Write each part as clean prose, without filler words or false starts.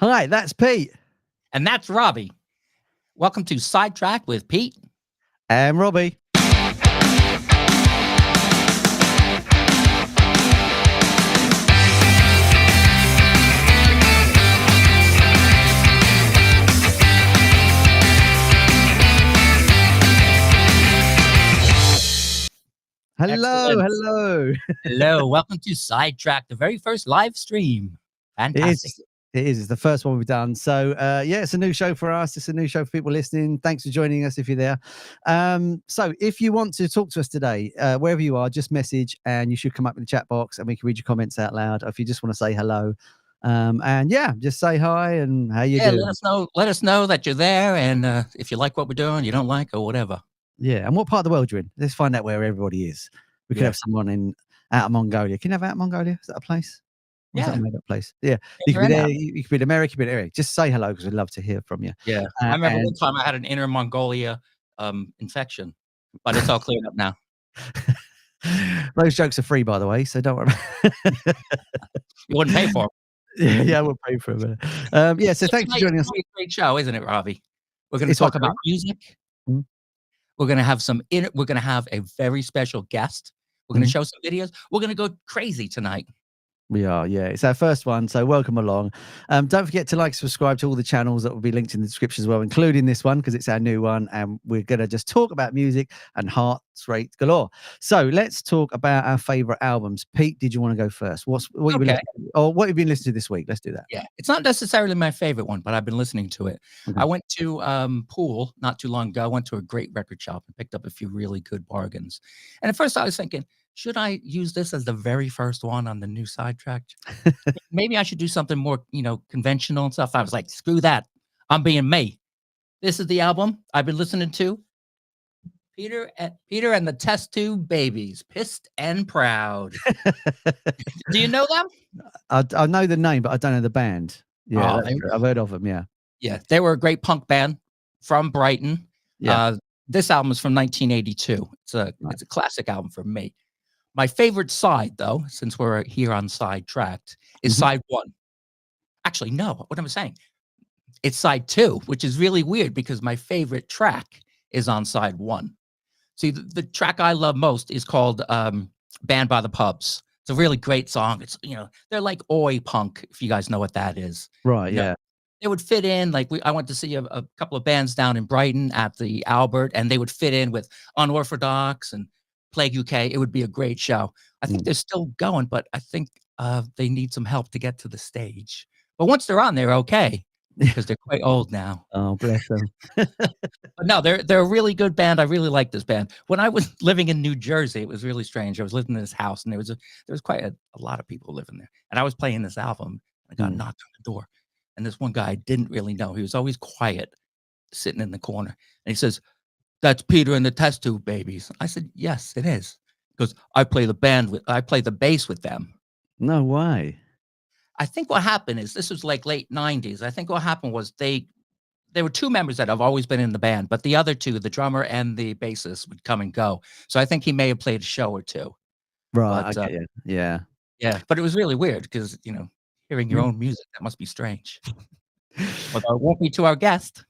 Hi, that's Pete. And that's Robbie. Welcome to Sidetracked with Pete and Robbie. Hello. Hello. Welcome to Sidetracked, the very first live stream. Fantastic. It is. It's the first one we've done. So, it's a new show for us. It's a new show for people listening. Thanks for joining us if you're there. So if you want to talk to us today, wherever you are, just message and you should come up in the chat box and we can read your comments out loud. Or if you just want to say hello. Just say hi and how you doing. Let us know that you're there and if you like what we're doing, you don't like or whatever. Yeah, and what part of the world you're in. Let's find out where everybody is. We could have someone out of Mongolia. Can you have out of Mongolia? Is that a place? Is that a made up place? Yeah. You could be there. You could be in America, you could be in America. Just say hello because we'd love to hear from you. Yeah. I remember one time I had an Inner Mongolia infection, but it's all cleared up now. Those jokes are free, by the way, so don't worry. You wouldn't pay for them. Yeah, I would pay for them. So thanks for joining us. It's a great show, isn't it, Robbie? We're going to talk about music. Mm-hmm. We're going to have we're going to have a very special guest. We're going to show some videos. We're going to go crazy tonight. We are, yeah. It's our first one, so welcome along. Don't forget to subscribe to all the channels that will be linked in the description as well, including this one, because it's our new one, and we're going to just talk about music and heart rate galore. So let's talk about our favourite albums. Pete, did you want to go first? What you've been listening to this week? Let's do that. Yeah, it's not necessarily my favourite one, but I've been listening to it. I went to Poole not too long ago. I went to a great record shop and picked up a few really good bargains. And at first I was thinking, should I use this as the very first one on the new Sidetracked? Maybe I should do something more, conventional and stuff. I was like, screw that. I'm being me. This is the album I've been listening to. Peter and the Test Tube Babies, Pissed and Proud. Do you know them? I know the name, but I don't know the band. Yeah, I've heard of them, yeah. Yeah, they were a great punk band from Brighton. Yeah. This album is from 1982. It's a classic album for me. My favorite side, though, since we're here on Sidetracked, is side one. Actually, no, what am I saying? It's side two, which is really weird because my favorite track is on side one. See, the track I love most is called Band by the Pubs. It's a really great song. It's, they're like oi punk, if you guys know what that is. Right, yeah. They would fit in, I went to see a couple of bands down in Brighton at the Albert, and they would fit in with Unorthodox and Plague UK. It would be a great show. I think they're still going, but I think they need some help to get to the stage. But once they're on, they're okay because they're quite old now. Oh, bless them. But no, they're a really good band. I really like this band. When I was living in New Jersey, it was really strange. I was living in this house, and there was quite a lot of people living there. And I was playing this album. I got knocked on the door, and this one guy I didn't really know. He was always quiet, sitting in the corner, and he says, "That's Peter and the Test Tube Babies." I said, "Yes, it is." Because I play the bass with them. No way. I think what happened is this was like late 90s. I think what happened was there were two members that have always been in the band, but the other two, the drummer and the bassist, would come and go. So I think he may have played a show or two. Right. But, yeah. Yeah. But it was really weird because, hearing your own music, that must be strange. Although it won't be to our guest.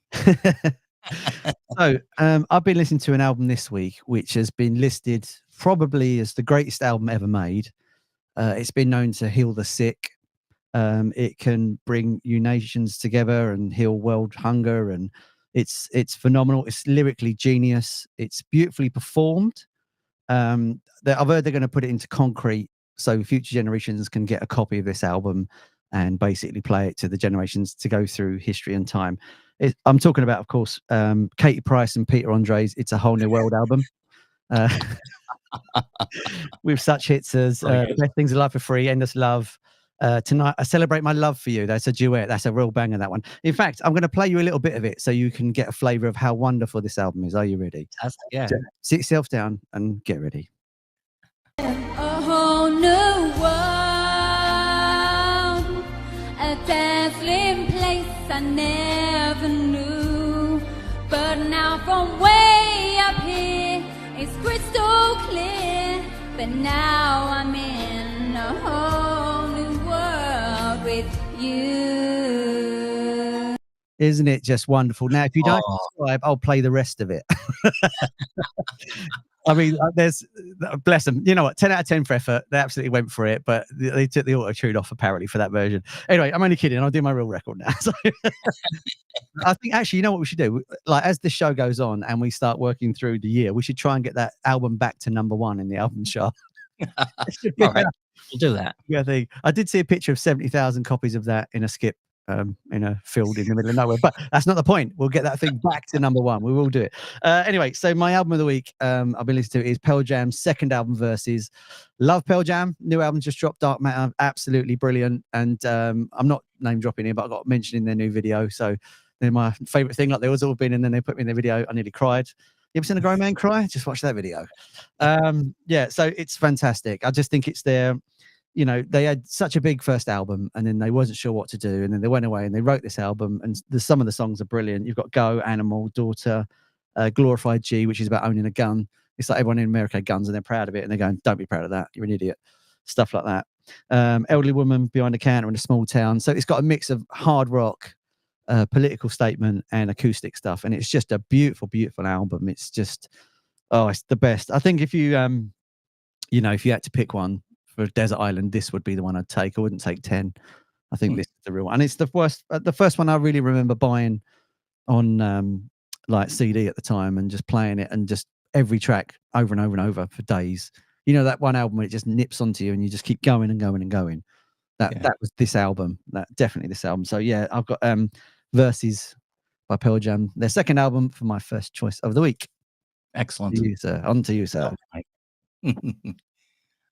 So I've been listening to an album this week which has been listed probably as the greatest album ever made. It's been known to heal the sick. It can bring nations together and heal world hunger, and it's phenomenal. It's lyrically genius. It's beautifully performed. I've heard they're going to put it into concrete so future generations can get a copy of this album and basically play it to the generations to go through history and time. I'm talking about, of course, Katie Price and Peter Andre's "It's a Whole New World" album, with such hits as "Best Things in Life Are Free," "Endless Love," "Tonight I Celebrate My Love for You." That's a duet. That's a real banger, that one. In fact, I'm going to play you a little bit of it so you can get a flavour of how wonderful this album is. Are you ready? Yeah. Sit yourself down and get ready. A whole new world, a dazzling place I never knew, but now from way up here it's crystal clear that now I'm in a whole new world with you. Isn't it just wonderful? Now, if you don't subscribe, I'll play the rest of it. I mean, there's, bless them. You know what? 10 out of 10 for effort. They absolutely went for it, but they took the auto tune off apparently for that version. Anyway, I'm only kidding. I'll do my real record now. So I think actually, you know what we should do? Like, as the show goes on and we start working through the year, we should try and get that album back to #1 in the album chart. All right, we'll do that. Yeah, I did see a picture of 70,000 copies of that in a skip. In a field in the middle of nowhere, but that's not the point. We'll get that thing back to #1. We will do it. Anyway, so my album of the week I've been listening to is Pearl Jam's second album, Versus. Love Pearl Jam. New album just dropped, Dark Matter. Absolutely brilliant. And I'm not name dropping here, but I got mentioned in their new video. So they're my favorite thing. Like they always all been, and then they put me in their video. I nearly cried. You ever seen a grown man cry? Just watch that video. Yeah, so it's fantastic. I just think it's their, you know, they had such a big first album and then they wasn't sure what to do, and then they went away and they wrote this album, and some of the songs are brilliant. You've got Go, Animal, Daughter, Glorified G, which is about owning a gun. It's like everyone in America had guns and they're proud of it, and they're going, don't be proud of that, you're an idiot. Stuff like that. Elderly Woman Behind the Counter in a Small Town. So it's got a mix of hard rock, political statement and acoustic stuff, and it's just a beautiful album. It's just, it's the best. I think if you you know, if you had to pick one for Desert Island, this would be the one I'd take. I wouldn't take 10. I think this is the real one, and it's the first one I really remember buying on like CD at the time and just playing it, and just every track over and over and over for days. You know, that one album where it just nips onto you and you just keep going and going and going. That was this album. That definitely this album. So yeah, I've got Versus by Pearl Jam, their second album, for my first choice of the week. Excellent. On to you, sir.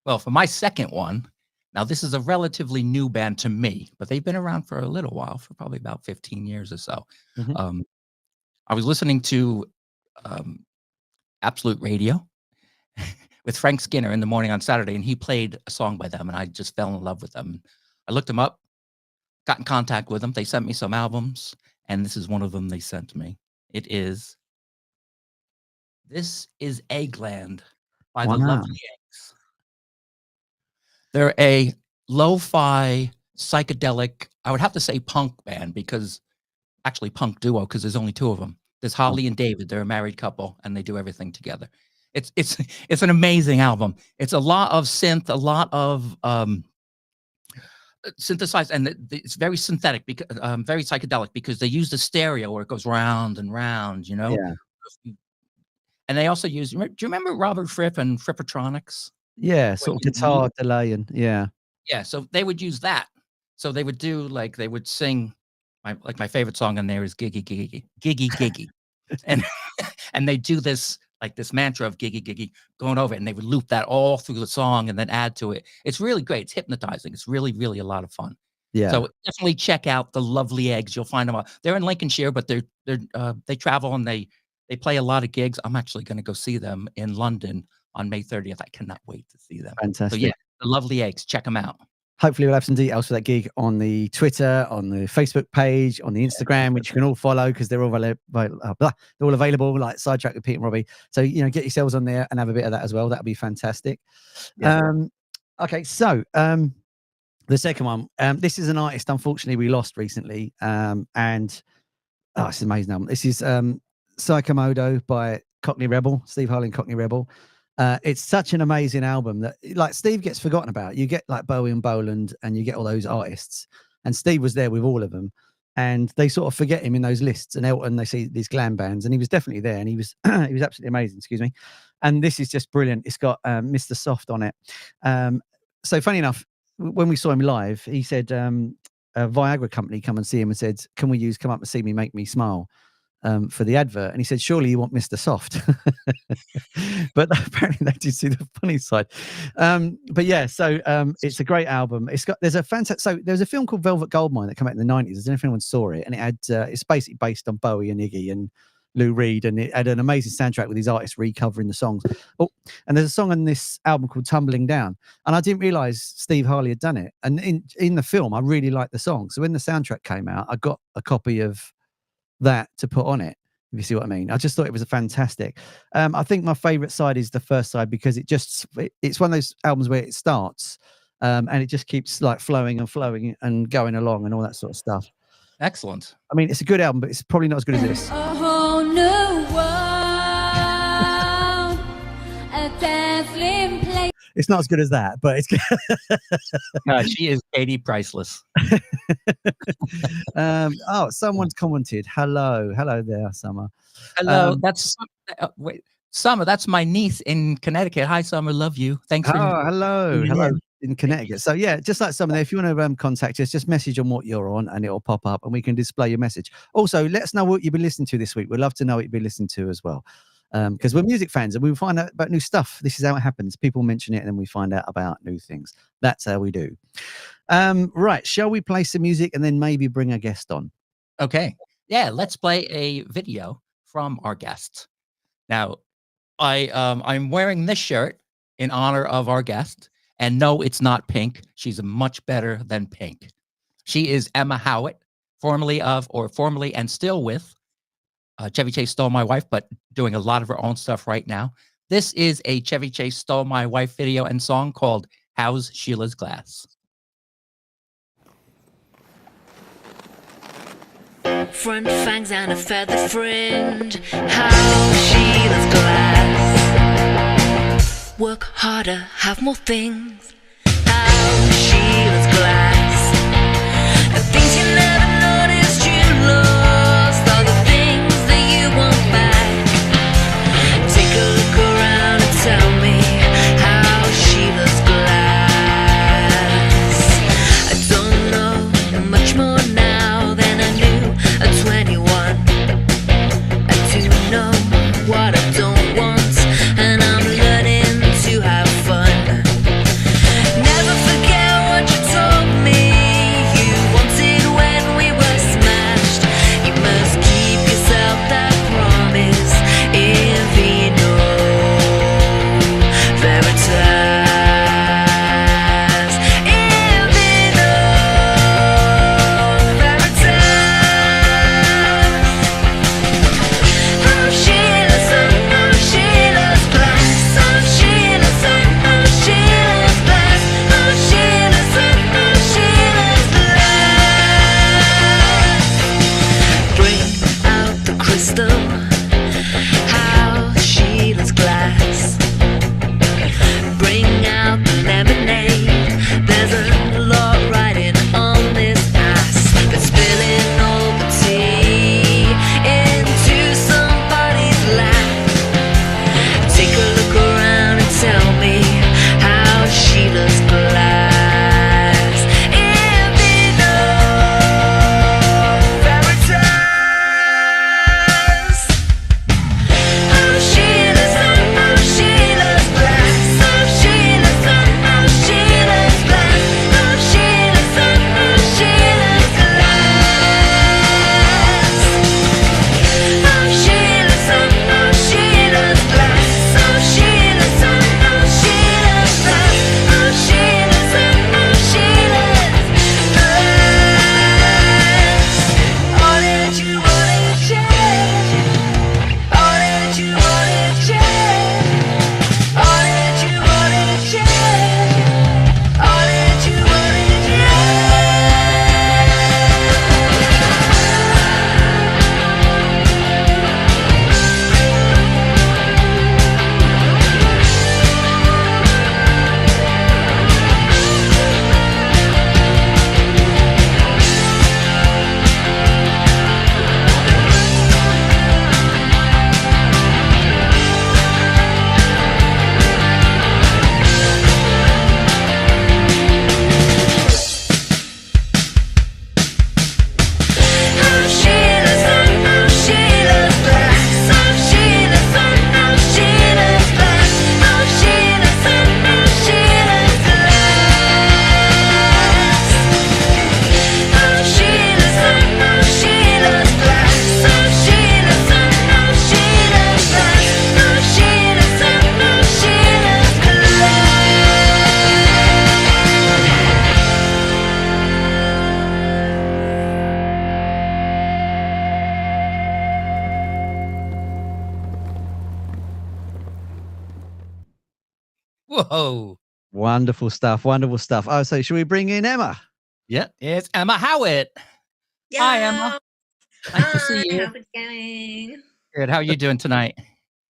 Well, for my second one, now this is a relatively new band to me, but they've been around for a little while, for probably about 15 years or so. I was listening to Absolute Radio with Frank Skinner in the morning on Saturday, and he played a song by them, and I just fell in love with them. I looked them up, got in contact with them. They sent me some albums, and this is one of them they sent me. This is Eggland by the Lovely Eggs. They're a lo-fi, psychedelic, I would have to say punk band, because actually punk duo, because there's only two of them. There's Harley and David. They're a married couple, and they do everything together. It's an amazing album. It's a lot of synth, a lot of synthesized, and it's very synthetic, because very psychedelic, because they use the stereo where it goes round and round, you know. Yeah. And they also use. Do you remember Robert Fripp and Frippatronics? Yeah, sort of guitar delay and yeah. So they would use that. So they would do, like, they would sing my favorite song on there is Giggy Giggy Giggy Giggy, and they do this, like, this mantra of Giggy Giggy going over it, and they would loop that all through the song and then add to it. It's really great. It's hypnotizing. It's really, really a lot of fun. Yeah. So definitely check out the Lovely Eggs. You'll find them out. They're in Lincolnshire, but they travel and they play a lot of gigs. I'm actually going to go see them in London on May 30th. I cannot wait to see them. Fantastic. So yeah, the Lovely Eggs. Check them out. Hopefully we'll have some details for that gig on the Twitter, on the Facebook page, on the Instagram, which you can all follow, because they're all available, like Sidetracked with Pete and Robbie. So, you know, get yourselves on there and have a bit of that as well. That'll be fantastic. Yeah. Okay, so the second one, this is an artist, unfortunately, we lost recently. And it's an amazing album. This is Psychomodo by Cockney Rebel, Steve Harley and Cockney Rebel. It's such an amazing album that, like, Steve gets forgotten about. You get like Bowie and Boland, and you get all those artists, and Steve was there with all of them, and they sort of forget him in those lists. And Elton, they see these glam bands, and he was definitely there, and he was he was absolutely amazing. Excuse me. And this is just brilliant. It's got Mr. Soft on it. So funny enough, when we saw him live, he said a Viagra company come and see him and said, "Can we come up and see me, make me smile?" For the advert, and he said, "Surely you want Mr. Soft." But apparently they did see the funny side. But yeah, so it's a great album. There's a film called Velvet Goldmine that came out in the 90s. I don't know if anyone saw it, and it had it's basically based on Bowie and Iggy and Lou Reed, and it had an amazing soundtrack with these artists recovering the songs. Oh, and there's a song on this album called Tumbling Down, and I didn't realize Steve Harley had done it. And in the film, I really liked the song, so when the soundtrack came out, I got a copy of that to put on it, if you see what I mean. I just thought it was a fantastic. I think my favorite side is the first side, because it's one of those albums where it starts and it just keeps like flowing and going along and all that sort of stuff. Excellent. I mean, it's a good album, but it's probably not as good as this. A whole new world, a dazzling place. It's not as good as that, but it's good. No, she is Katie Priceless. Someone's commented. Hello there, Summer. Hello, that's wait, Summer. That's my niece in Connecticut. Hi, Summer. Love you. Thanks for. Hello in Connecticut. So yeah, just like Summer there, if you want to contact us, just message on what you're on, and it'll pop up, and we can display your message. Also, let us know what you've been listening to this week. We'd love to know what you've been listening to as well. Because we're music fans and we find out about new stuff. This is how it happens. People mention it and then we find out about new things. That's how we do. Right. Shall we play some music and then maybe bring a guest on? Okay. Yeah, let's play a video from our guest. Now, I'm wearing this shirt in honor of our guest. And no, it's not Pink. She's much better than Pink. She is Emma Howett, formerly and still with Chevy Chase Stole My Wife, but doing a lot of her own stuff right now. This is a Chevy Chase Stole My Wife video and song called How's Sheila's Glass? Front fangs and a feather fringe. How's Sheila's glass? Work harder, have more things. How's Sheila's glass? The things you never noticed you lost are the things that you want back. Take a look around and tell me how Sheila's glass. I don't know much more now than I knew at 21. I do know what I don't want, and I'm learning to have fun. Never forget what you told me you wanted when we were smashed. You must keep yourself that promise in vino veritas. In vino veritas. Oh Sheila's, oh Sheila's glass. Oh Sheila's, oh Sheila's glass. Oh Sheila's, oh Sheila's glass. Bring out the crystal. How Sheila's glass. Bring out the lemonade. There's a lot riding on this ass that's spilling all the tea into somebody's lap. Take a look around and tell me how Sheila's glass. In vino veritas. Oh Sheila's, oh Sheila's glass. Oh Sheila's, oh Sheila's glass. Oh Sheila's, oh Sheila's glass. Oh Sheila's, oh Sheila's glass. Oh Sheila's, oh Sheila's glass. Oh Sheila's, oh Sheila's glass. All that you wanted change. All that you wanted change. All that you wanted change. All that you wanted Oh Sheila's, oh Sheila's glass. Oh Sheila's, oh Sheila's glass. Oh Sheila's, oh Sheila's glass. Oh Sheila's, oh Sheila's glass. Oh Sheila's, oh Sheila's glass. Oh Sheila's, oh Sheila's glass. Whoa. Wonderful stuff. Wonderful stuff. Oh, so should we bring in Emma? Yeah, it's Emma Howett. Hi, Emma. Nice to see you. How's it going? Good. How are you doing tonight?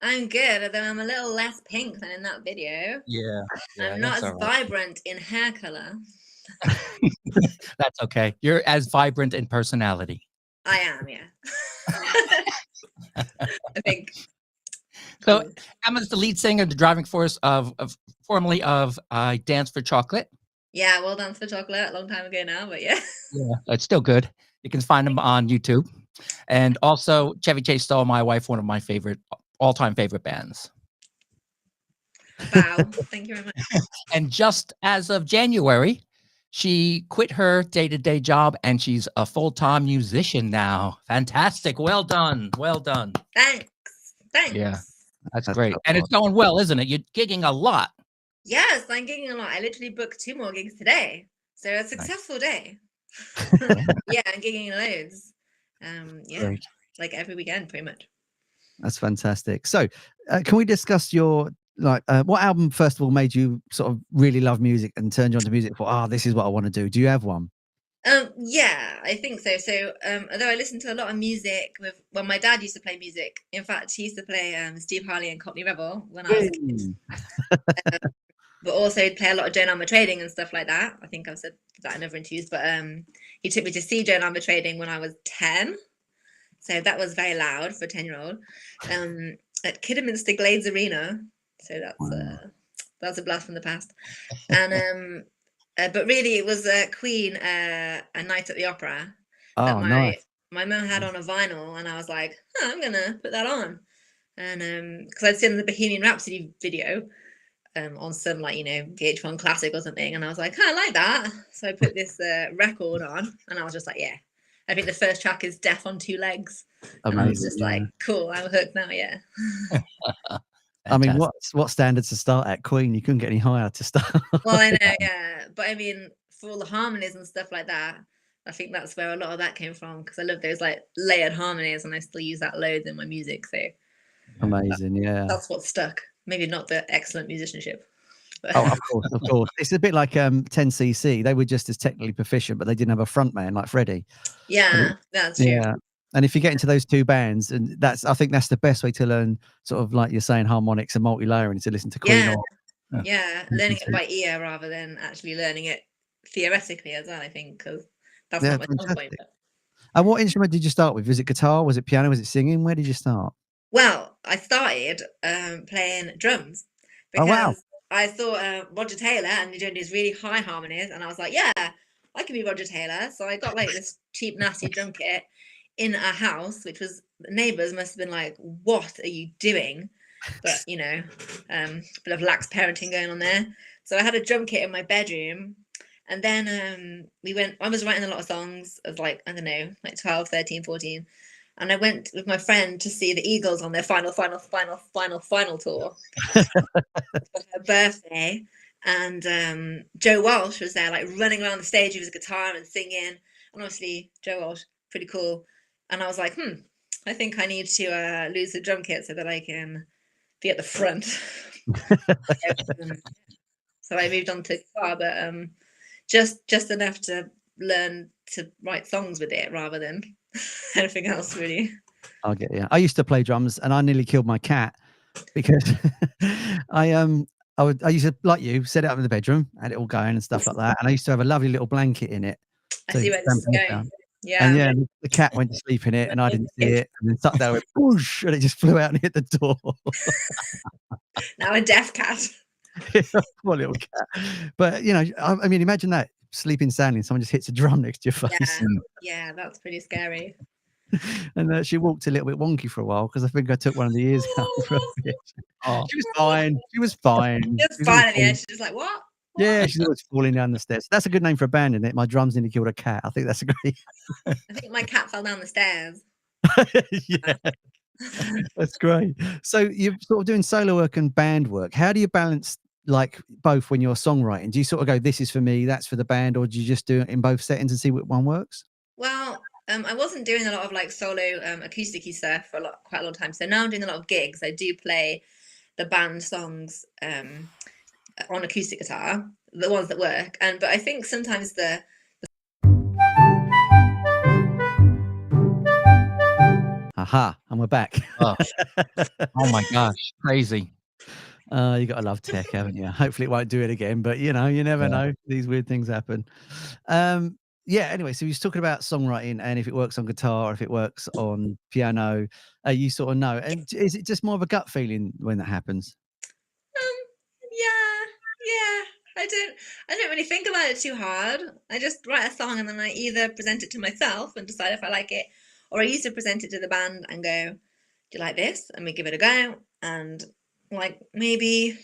I'm good, although I'm a little less pink than in that video. Yeah. I'm not as vibrant in hair color. That's okay. You're as vibrant in personality. I am, yeah. I think. So Emma's the lead singer, the driving force of formerly of Dance for Chocolate. Yeah, well, Dance for Chocolate, a long time ago now, but yeah. Yeah, it's still good. You can find them on YouTube. And also Chevy Chase Stole My Wife, one of my favorite, all-time favorite bands. Wow, thank you very much. And just as of January, she quit her day-to-day job and she's a full-time musician now. Fantastic. Well done. Well done. Thanks. Yeah, that's great. And it's going well, isn't it? You're gigging a lot. Yes, I'm gigging a lot. I literally booked 2 more gigs today. So a successful day. Yeah, I'm gigging loads. Yeah, great. Like every weekend, pretty much. That's fantastic. So can we discuss your, like, what album, first of all, made you sort of really love music and turned you onto music for, this is what I want to do? Do you have one? Yeah, I think so. So, although I listened to a lot of music my dad used to play music. In fact, he used to play Steve Harley and Cockney Rebel when I was a kid. But also he'd play a lot of Joan Armour Trading and stuff like that. I think I've said that in other interviews, but he took me to see Joan Armour Trading when I was 10. So that was very loud for a 10-year-old. At Kidderminster Glades Arena. So that's a blast from the past. And but really, it was Queen, A Night at the Opera. Oh, nice. My mum had on a vinyl, and I was like, I'm going to put that on. And because I'd seen the Bohemian Rhapsody video on some, like, VH1 Classic or something. And I was like, I like that. So I put this record on, and I was just like, yeah. I think the first track is Death on Two Legs. And I was just like, cool, I'm hooked now, yeah. I mean, what standards to start at? Queen, you couldn't get any higher to start. Well, I know, yeah. But I mean, for all the harmonies and stuff like that, I think that's where a lot of that came from, because I love those like layered harmonies, and I still use that loads in my music. So amazing, yeah. That's what stuck. Maybe not the excellent musicianship. But. Oh, of course. It's a bit like 10cc. They were just as technically proficient, but they didn't have a front man like Freddie. Yeah, that's true. Yeah. And if you get into those two bands, and I think that's the best way to learn, sort of like you're saying, harmonics and multi-layering, to listen to Queen. Yeah, learning it by ear rather than actually learning it theoretically as well, I think, because that's not my strong point. But. And what instrument did you start with? Was it guitar? Was it piano? Was it singing? Where did you start? Well, I started playing drums because I thought Roger Taylor, and he doing these really high harmonies, and I was like, yeah, I can be Roger Taylor. So I got like this cheap, nasty drum kit in a house, which was, the neighbors must have been like, what are you doing? But bit of lax parenting going on there. So I had a drum kit in my bedroom, and then I was writing a lot of songs as like, I don't know, like 12, 13, 14. And I went with my friend to see the Eagles on their final tour for her birthday. And Joe Walsh was there, like running around the stage with his guitar and singing. And obviously Joe Walsh, pretty cool. And I was like, I think I need to lose the drum kit so that I can be at the front. So I moved on to guitar, but just enough to learn to write songs with it rather than anything else, really. I'll get you. I used to play drums, and I nearly killed my cat because I used to, like you, set it up in the bedroom, had it all going and stuff like that. And I used to have a lovely little blanket in it. I see where this is going. Yeah. And the cat went to sleep in it, and I didn't see it. And then stuck there, went whoosh, and it just flew out and hit the door. Now a deaf cat. Poor little cat. But I mean, imagine that, sleeping soundly, and someone just hits a drum next to your face. Yeah, that's pretty scary. And she walked a little bit wonky for a while because I think I took one of the ears out for a bit. She was fine. She was fine. She was fine at the end. She's just like, what? Yeah, she's always falling down the stairs. That's a good name for a band, isn't it? My drums nearly killed a cat. I think that's a great. I think my cat fell down the stairs. Yeah, that's great. So you're sort of doing solo work and band work. How do you balance like both when you're songwriting? Do you sort of go, this is for me, that's for the band, or do you just do it in both settings and see which one works? Well, I wasn't doing a lot of like solo acoustic-y stuff for quite a long time. So now I'm doing a lot of gigs. I do play the band songs on acoustic guitar, the ones that work. But I think sometimes Aha, and we're back. Oh my gosh, crazy. You got to love tech, haven't you? Hopefully it won't do it again, but you never know. These weird things happen. Anyway, so he was talking about songwriting and if it works on guitar or if it works on piano, you sort of know. And is it just more of a gut feeling when that happens? Yeah. I don't really think about it too hard. I just write a song and then I either present it to myself and decide if I like it, or I used to present it to the band and go, do you like this? And we give it a go. And like maybe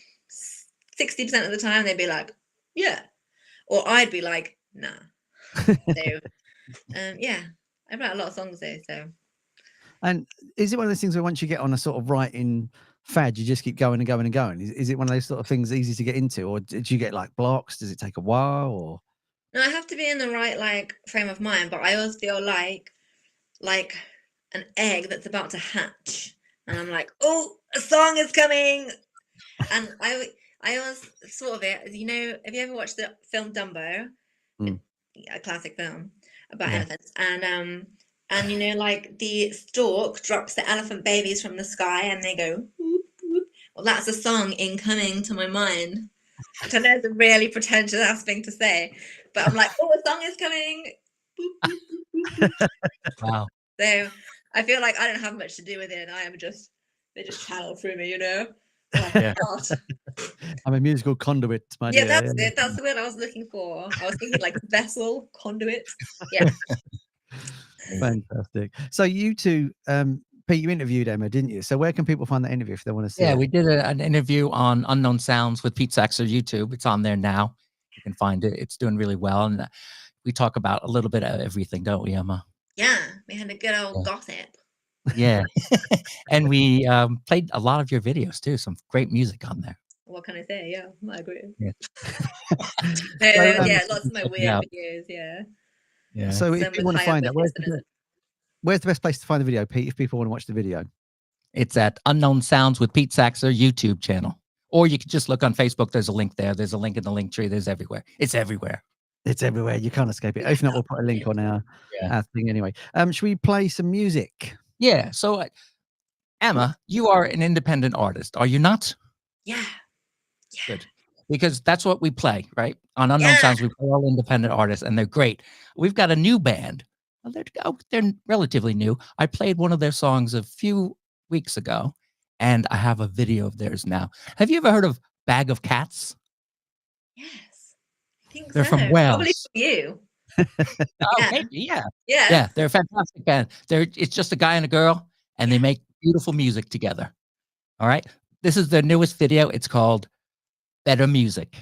60% of the time they'd be like, yeah. Or I'd be like, nah. So I write a lot of songs though. So. And is it one of those things where once you get on a sort of writing fad, you just keep going and going and going? Is it one of those sort of things easy to get into, or did you get like blocks? Does it take a while? Or no, I have to be in the right like frame of mind, but I always feel like an egg that's about to hatch, and I'm like, oh, a song is coming, and I always thought of it as, have you ever watched the film Dumbo? A classic film about elephants, and like the stork drops the elephant babies from the sky and they go whoop, whoop. Well, that's a song incoming to my mind, which I know is a really pretentious ass thing to say, but I'm like, oh, a song is coming. Boop, boop, boop, boop. Wow. So I feel like I don't have much to do with it. They just channel through me, Like, I'm a musical conduit, my dear. That's it. That's the word I was looking for. I was thinking like vessel, conduit. Yeah. Fantastic. So you two, Pete, you interviewed Emma, didn't you? So where can people find that interview if they want to see it? We did an interview on Unknown Sounds with Pete Saxer YouTube. It's on there now. You can find it. It's doing really well. And we talk about a little bit of everything, don't we, Emma? Yeah, we had a good old gossip. Yeah. And we played a lot of your videos too. Some great music on there. What can I say? Yeah, I agree. Yeah. Lots of my weird videos. Yeah. So if you want to find that, where's the best place to find the video, Pete, if people want to watch the video? It's at Unknown Sounds with Pete Saxer YouTube channel. Or you can just look on Facebook. There's a link there. There's a link in the link tree. There's everywhere. It's everywhere. It's everywhere. You can't escape it. If not, we'll put a link on our thing anyway. Should we play some music? Yeah. So, Emma, you are an independent artist, are you not? Yeah. Good. Because that's what we play, right? On Unknown Sounds, we play all independent artists, and they're great. We've got a new band. Well, they're relatively new. I played one of their songs a few weeks ago, and I have a video of theirs now. Have you ever heard of Bag of Cats? Yes. I think they're from Wales. Probably from you. Maybe, yeah. They're a fantastic band. It's just a guy and a girl, and they make beautiful music together. All right. This is their newest video. It's called Better Music.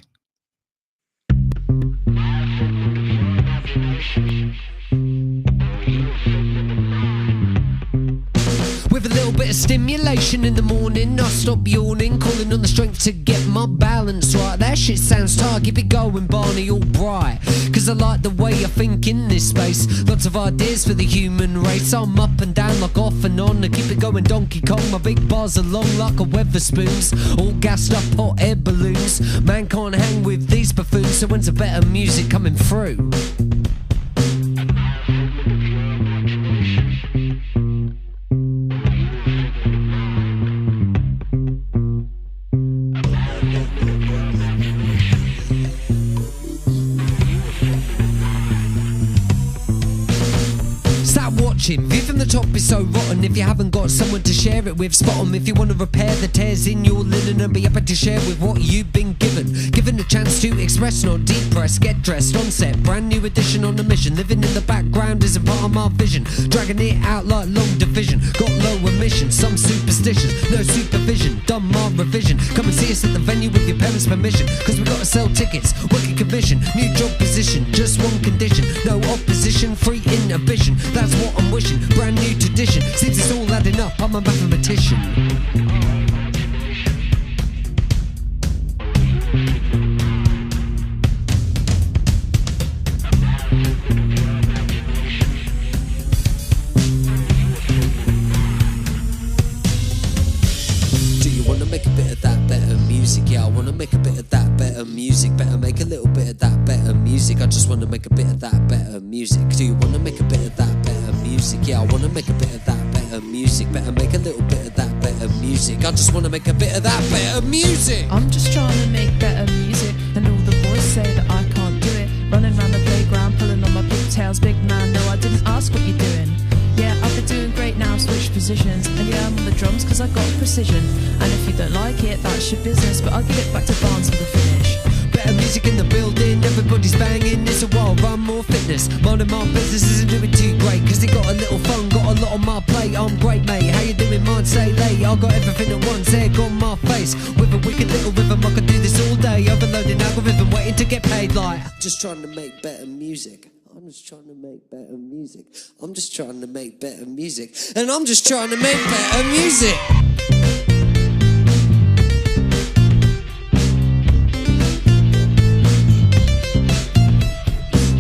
With a little bit of stimulation in the morning, I stop yawning, calling on the strength to get my balance right. That shit sounds tight, keep it going, Barney, all bright. Cause I like the way I think in this space. Lots of ideas for the human race. I'm up and down like off and on, I keep it going, Donkey Kong. My big bars are long like a Weatherspoons, all gassed up hot air balloons. Man can't hang with these buffoons, so when's the better music coming through? View from the top is so rotten. If you haven't got someone to share it with, spot 'em. If you want to repair the tears in your linen and be happy to share with what you've been given a chance to express, not depress. Get dressed on set, brand new edition on a mission. Living in the background isn't part of my vision, dragging it out like long division. Got low emissions, some superstitions, no supervision, done my revision. Come and see us at the venue with your parents' permission, cause we gotta sell tickets, working commission, new job position, just one condition, no opposition, free inhibition. That's what I'm wishing, brand new tradition. Seems it's all adding up, I'm a mathematician. Do you wanna make a bit of that better music? Yeah, I wanna make a bit of that better music. Better make a little bit of that better music. I just wanna make a bit of that better music. Do you wanna make a bit of that better music? Yeah, I wanna make a bit of that better better music. Better make a little bit of that better music. I just wanna make a bit of that better music. I'm just trying to make better music, and all the boys say that I can't do it. Running around the playground, pulling on my pigtails. Big man, no, I didn't ask what you're doing. Yeah, I've been doing great now, switch positions. And yeah, I'm on the drums cause I got precision. And if you don't like it, that's your business. But I'll give it back to Barnes for the finish. Better music in the building, everybody's banging. It's a wild run, more fitness. Minding my business isn't doing too great, cause they got a little fun, got a lot on my plate. I'm great, mate, how you doing? Mine say late. I got everything at once, egg on my face. With a wicked little rhythm, I could do this all day. Overloading algorithm, waiting to get paid like. Just trying to make better music. I'm just trying to make better music. I'm just trying to make better music. And I'm just trying to make better music.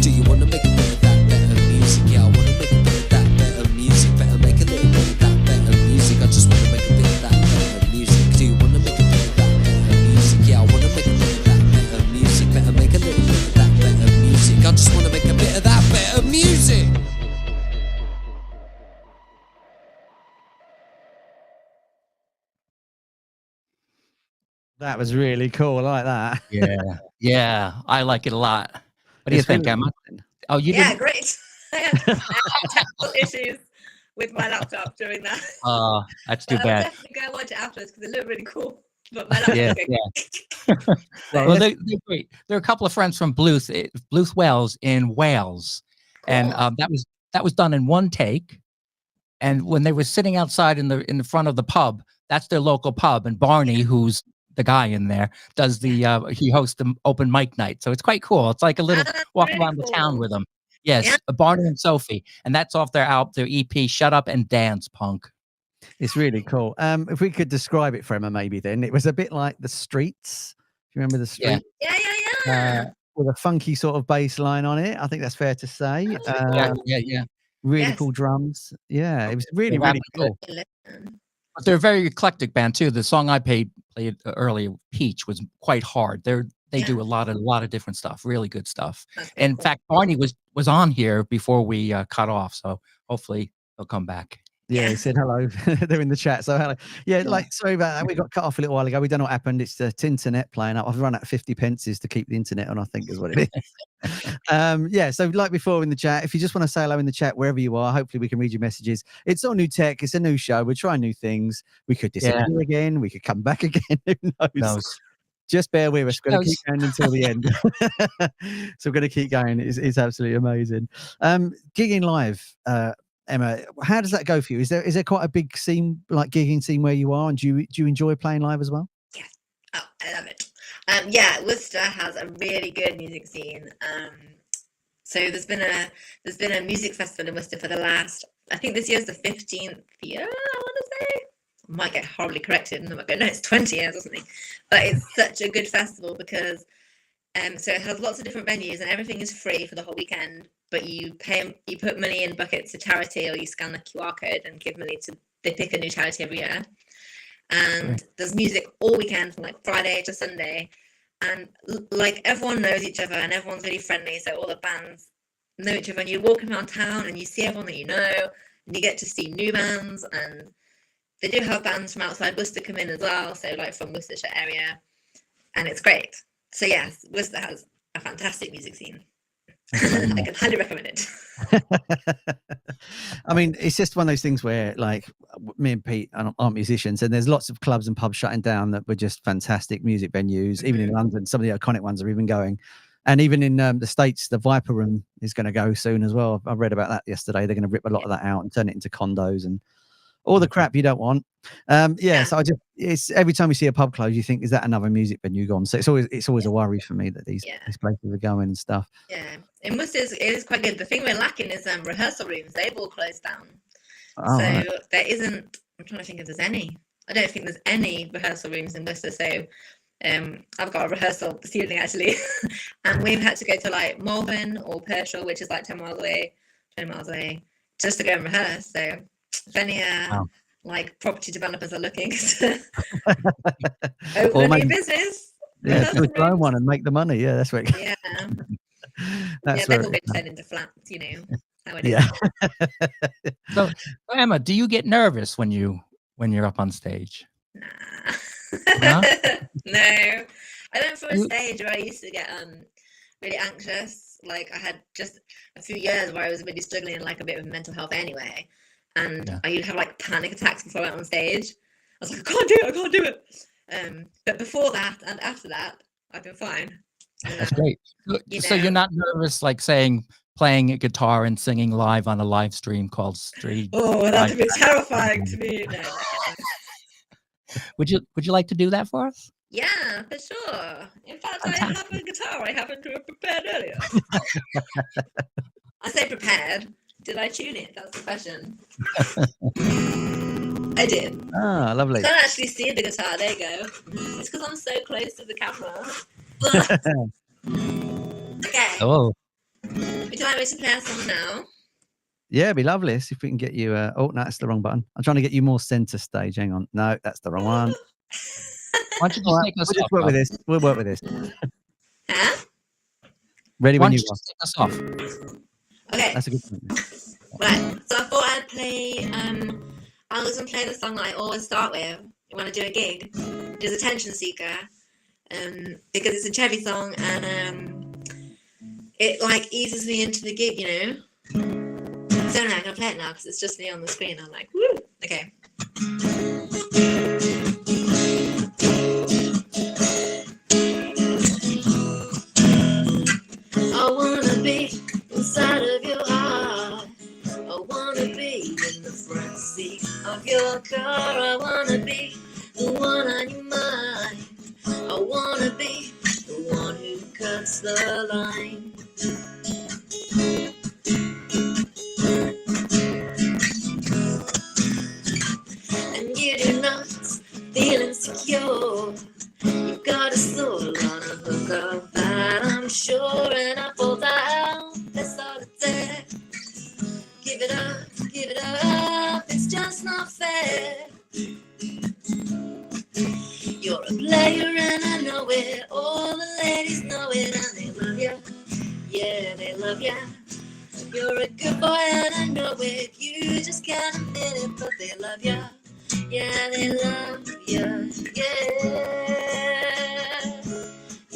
Do you want to make a bit of that better music? Yeah, I want to make a bit of that better music. Better make a little bit of that better music. I just want to make a bit of that better music. Do you want to make a bit of that better music? Yeah, I want to make a bit of that better music. Better make a little bit of that better music. I just want to make a bit of that better music. That was really cool. I like that. Yeah, I like it a lot. What do you think, Emma? Oh, you Yeah, didn't? great. I had technical issues with my laptop during that. That's too But bad. I'll definitely go and watch it afterwards because it looked really cool. But my laptop Yeah, going, Well, they're great. There are a couple of friends from Bluth Wells in Wales, and that was done in one take. And when they were sitting outside in the front of the pub, that's their local pub. And Barney, who's the guy in there, does he hosts the open mic night. So it's quite cool. It's like a little walk really around the town cool. with them. Yes, Yeah. Barney and Sophie, and that's off their EP, Shut Up and Dance Punk. It's really cool. If we could describe it for Emma, maybe then it was a bit like the Streets. Do you remember the Streets? Yeah. With a funky sort of bass line on it. I think that's fair to say. Yeah. Really Yes. cool drums. Yeah, it was really, Yeah, really cool. But they're a very eclectic band too. The song I played earlier, Peach, was quite hard. They do a lot of different stuff, really good stuff. In fact, Barney was on here before we cut off, so hopefully he'll come back. Yeah, he said hello. They're in the chat. So hello. Yeah, like sorry about that. We got cut off a little while ago. We don't know what happened. It's the internet playing up. I've run out of 50 pences to keep the internet on, I think is what it is. Yeah, so like before in the chat, if you just want to say hello in the chat wherever you are, hopefully we can read your messages. It's all new tech. It's a new show. We're trying new things. We could disappear again. We could come back again. Who knows? Just bear with us. We're going to keep going until the end. So we're going to keep going. It's absolutely amazing. Gigging live, Emma, how does that go for you? Is there quite a big scene, like gigging scene where you are, and do you enjoy playing live as well? Yeah. Oh, I love it. Yeah, Worcester has a really good music scene. So there's been a music festival in Worcester for the last, I think this year's the 15th year, I want to say. I might get horribly corrected and I might go, no, it's 20 years or something. But it's such a good festival because so it has lots of different venues and everything is free for the whole weekend, but you put money in buckets to charity, or you scan the QR code and give money to, they pick a new charity every year. And there's music all weekend from like Friday to Sunday. And like everyone knows each other and everyone's really friendly. So all the bands know each other, and you're walking around town and you see everyone that you know, and you get to see new bands. And they do have bands from outside Worcester come in as well. So like from Worcestershire area, and it's great. So yes, Worcester has a fantastic music scene. I can highly recommend it. I mean, it's just one of those things where, like, me and Pete aren't musicians, and there's lots of clubs and pubs shutting down that were just fantastic music venues. Even in London, some of the iconic ones are even going. And even in the States, the Viper Room is going to go soon as well. I read about that yesterday. They're going to rip a lot of that out and turn it into condos and all the crap you don't want. So it's every time you see a pub close, you think, is that another music venue gone? So it's always a worry for me that these places are going and stuff. Yeah, in Worcester it is quite good. The thing we're lacking is rehearsal rooms. They've all closed down. There isn't. I'm trying to think if there's any. I don't think there's any rehearsal rooms in Worcester. So I've got a rehearsal this evening actually, and we've had to go to like Malvern or Pershore, which is like 20 miles away, just to go and rehearse. So if any like property developers are looking to open a new business, we grow one and make the money. Yeah, that's right. That's they've all been turned into flats, you know. That's how it is. Yeah. So Emma, do you get nervous when you're up on stage? Nah. No? No. I went through a stage where I used to get really anxious. Like I had just a few years where I was really struggling like a bit with mental health anyway. And I used to have like panic attacks before I went on stage. I was like, I can't do it. But before that and after that, I've been fine. That's great. So you're not nervous like playing a guitar and singing live on a live stream called Street? Oh, that would be terrifying to me. No. Would you like to do that for us? Yeah, for sure. In fact, I have a guitar I haven't prepared earlier. I say prepared. Did I tune it? That's the question. I did. Ah, lovely. I don't actually see the guitar. There you go. It's because I'm so close to the camera. Okay. Oh. Would you like me to play a song now? Yeah, it'd be lovely. See if we can get you. Oh, no, that's the wrong button. I'm trying to get you more center stage. Hang on. No, that's the wrong one. Why don't you just take us We'll just work with this. We'll work with this. Huh? Ready Why when don't you you are. just take us off? Okay. That's a good point. Right. So I thought I'd play. I was gonna play the song that I always start with when I do a gig. It's Attention Seeker. Because it's a Chevy song and it like eases me into the gig, you know. So now I'm gonna play it now because it's just me on the screen. I'm like, woo. Okay. I wanna be inside of your heart. I wanna be in the front seat of your car. I wanna be the one on your mind. I wanna be the one who cuts the line. And you do not feel insecure. You got a soul on a hook of that, I'm sure. And I fall down, that's all it's there. Give it up, it's just not fair. You're a player and I know it. All the ladies know it and they love you. Yeah, they love you. You're a good boy and I know it. You just can't admit it, but they love you. Yeah, they love you. Yeah.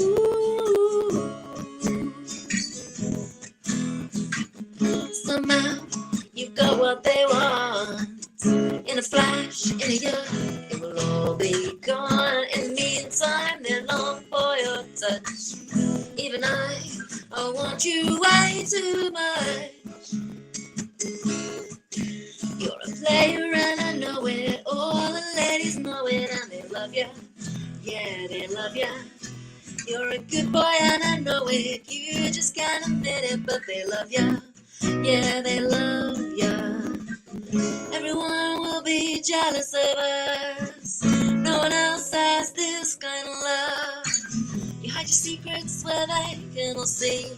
Ooh. Somehow you got what they want. In a flash, in a year, it will all be gone. In the meantime, they long for your touch. Even I want you way too much. You're a player and I know it. All the ladies know it and they love you. Yeah, they love you. You're a good boy and I know it. You just can't admit it, but they love you. Yeah, they love you. Everyone will be jealous of us. No one else has this kind of love. You hide your secrets where they can all see.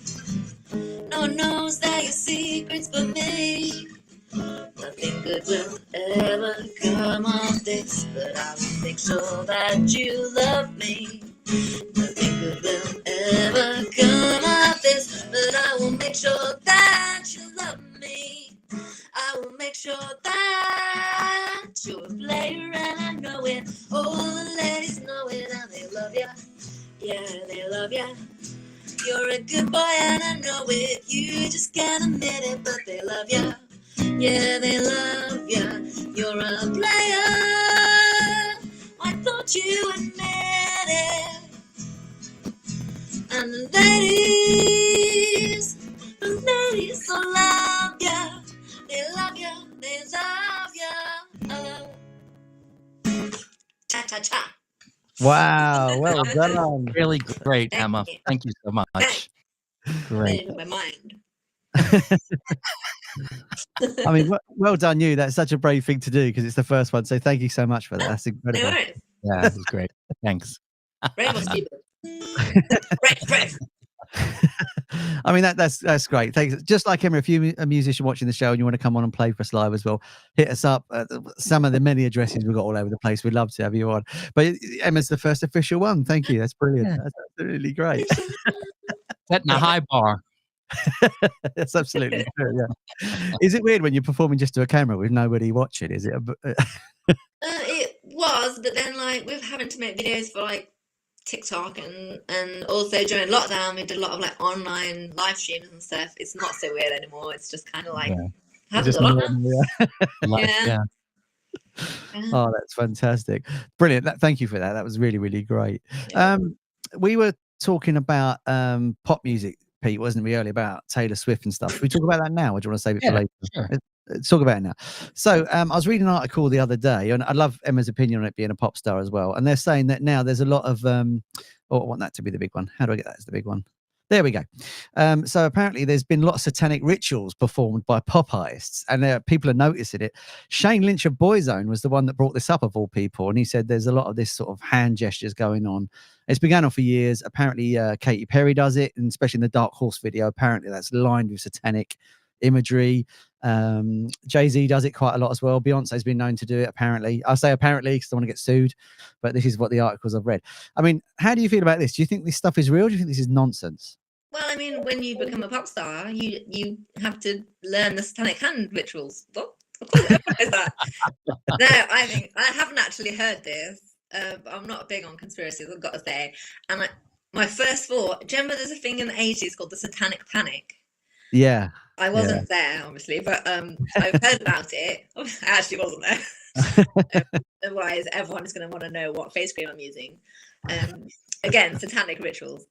No one knows that your secrets but me. Nothing good will ever come of this, but I will make sure that you love me. Nothing good will ever come of this, but I will make sure that you love me. I will make sure that you're a player and I know it. All the ladies know it and they love you. Yeah, they love you. You're a good boy and I know it. You just can't admit it, but they love you. Yeah, they love you. You're a player. Why don't you admit it? And the ladies so love you. They love you. They love you. Cha cha cha. Wow, well done. Really great, Thank Emma. you. Thank you so much. Great. In my mind. I mean, well done you. That's such a brave thing to do because it's the first one. So thank you so much for that. That's No incredible. worries. Yeah, it was great. Thanks. Brave or stupid? Brave. I mean, that's great. Thanks. Just like Emma, if you're a musician watching the show and you want to come on and play for us live as well, hit us up. Some of the many addresses we've got all over the place. We'd love to have you on. But Emma's the first official one. Thank you. That's brilliant. Yeah. That's absolutely great. Setting a high bar. That's absolutely true. Yeah. Is it weird when you're performing just to a camera with nobody watching? Is it? It was, but then like with having to make videos for like TikTok and also during lockdown we did a lot of like online live streams and stuff. It's not so weird anymore. It's just kind of like having a lockdown. Yeah. Oh, that's fantastic. Brilliant. Thank you for that. That was really, really great. Yeah. We were talking about pop music, Pete, wasn't we, earlier, about Taylor Swift and stuff. We talk about that now, or do you want to save it for later? Sure. Let's talk about it now. So I was reading an article the other day, and I love Emma's opinion on it being a pop star as well. And they're saying that now there's a lot of I want that to be the big one. How do I get that as the big one? There we go. So apparently there's been lots of satanic rituals performed by pop artists, and people are noticing it. Shane Lynch of Boyzone was the one that brought this up, of all people, and he said there's a lot of this sort of hand gestures going on. It's been going on for years. Apparently Katy Perry does it, and especially in the Dark Horse video, apparently that's lined with satanic imagery. Jay-Z does it quite a lot as well. Beyonce's been known to do it, apparently. I say apparently because I want to get sued, but this is what the articles I've read. I mean, how do you feel about this? Do you think this stuff is real? Do you think this is nonsense? Well, I mean, when you become a pop star, you have to learn the satanic hand rituals. What? Of course everyone knows that. No, I haven't actually heard this. But I'm not big on conspiracies, I've got to say. And my first thought, do you remember there's a thing in the 80s called the Satanic Panic? Yeah. I wasn't there, obviously, but I've heard about it. I actually wasn't there. Otherwise, everyone's going to want to know what face cream I'm using. Again, satanic rituals.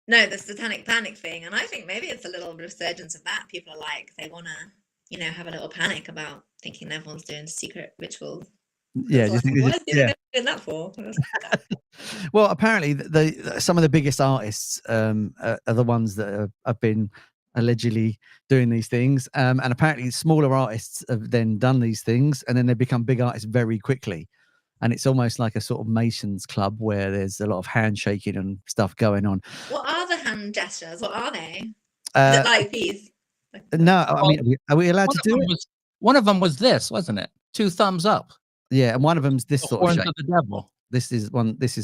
No, the Satanic Panic thing. And I think maybe it's a little resurgence of that. People are like, they want to, have a little panic about thinking everyone's doing secret rituals. Yeah, what is he doing that for? Well, apparently some of the biggest artists are the ones that have been allegedly doing these things, and apparently smaller artists have then done these things, and then they become big artists very quickly. And it's almost like a sort of Masons club where there's a lot of handshaking and stuff going on. What are the hand gestures? What are they? Is it like these? No, I mean, are we allowed to do it? One of them was this, wasn't it? 2 thumbs up. Yeah, and one of them's this sort of shape. Of the devil. This is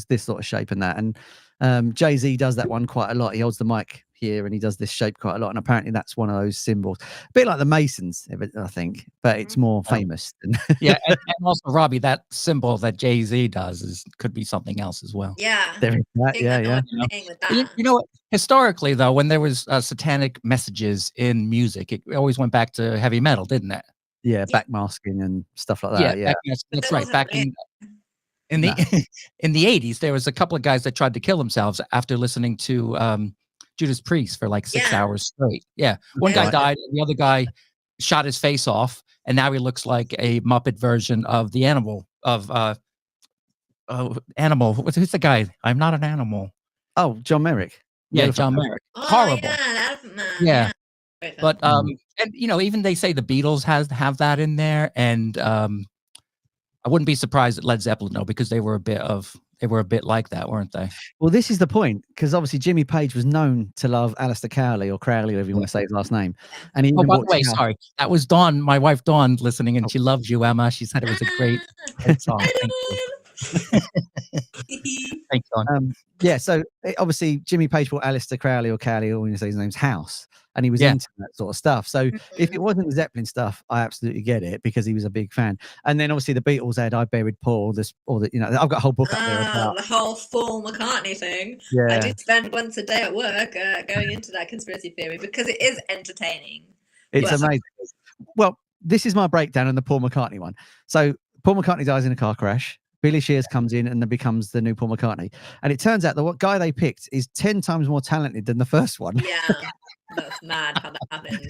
this sort of shape and that. And Jay-Z does that one quite a lot. He holds the mic here and he does this shape quite a lot. And apparently that's one of those symbols. A bit like the Masons, I think, but it's more famous. Yeah, and also, Robbie, that symbol that Jay-Z does could be something else as well. Yeah. There is that, yeah. You know what? Historically, though, when there was satanic messages in music, it always went back to heavy metal, didn't it? Yeah, backmasking and stuff like that. Yeah, that's right. Back in the 80s, there was a couple of guys that tried to kill themselves after listening to Judas Priest for like 6 hours straight. Yeah, one guy died, and the other guy shot his face off, and now he looks like a Muppet version of the animal animal. Who's the guy? I'm not an animal. Oh, John Merrick. Yeah, John Merrick. Oh, horrible. Yeah, yeah. But and even they say the Beatles have that in there, and I wouldn't be surprised that Led Zeppelin because they were a bit like that, weren't they? Well, this is the point, because obviously Jimmy Page was known to love Aleister Crowley, or Crowley, whatever you want to say his last name. And he by the way, sorry, that was Dawn, my wife Dawn, listening, and she loves you, Emma. She said it was a great song. Thank you. Thanks, Dawn. Yeah, so obviously Jimmy Page bought Aleister Crowley, or Cowley, or when you say his name's house, and he was into that sort of stuff. So if it wasn't Zeppelin stuff, I absolutely get it, because he was a big fan. And then obviously the Beatles had "I Buried Paul," I've got a whole book up there about the whole Paul McCartney thing. Yeah, I do spend once a day at work going into that conspiracy theory, because it is entertaining. It's amazing. Well, this is my breakdown on the Paul McCartney one. So Paul McCartney dies in a car crash. Billy Shears comes in and then becomes the new Paul McCartney. And it turns out the guy they picked is 10 times more talented than the first one. Yeah, that's mad how that happened.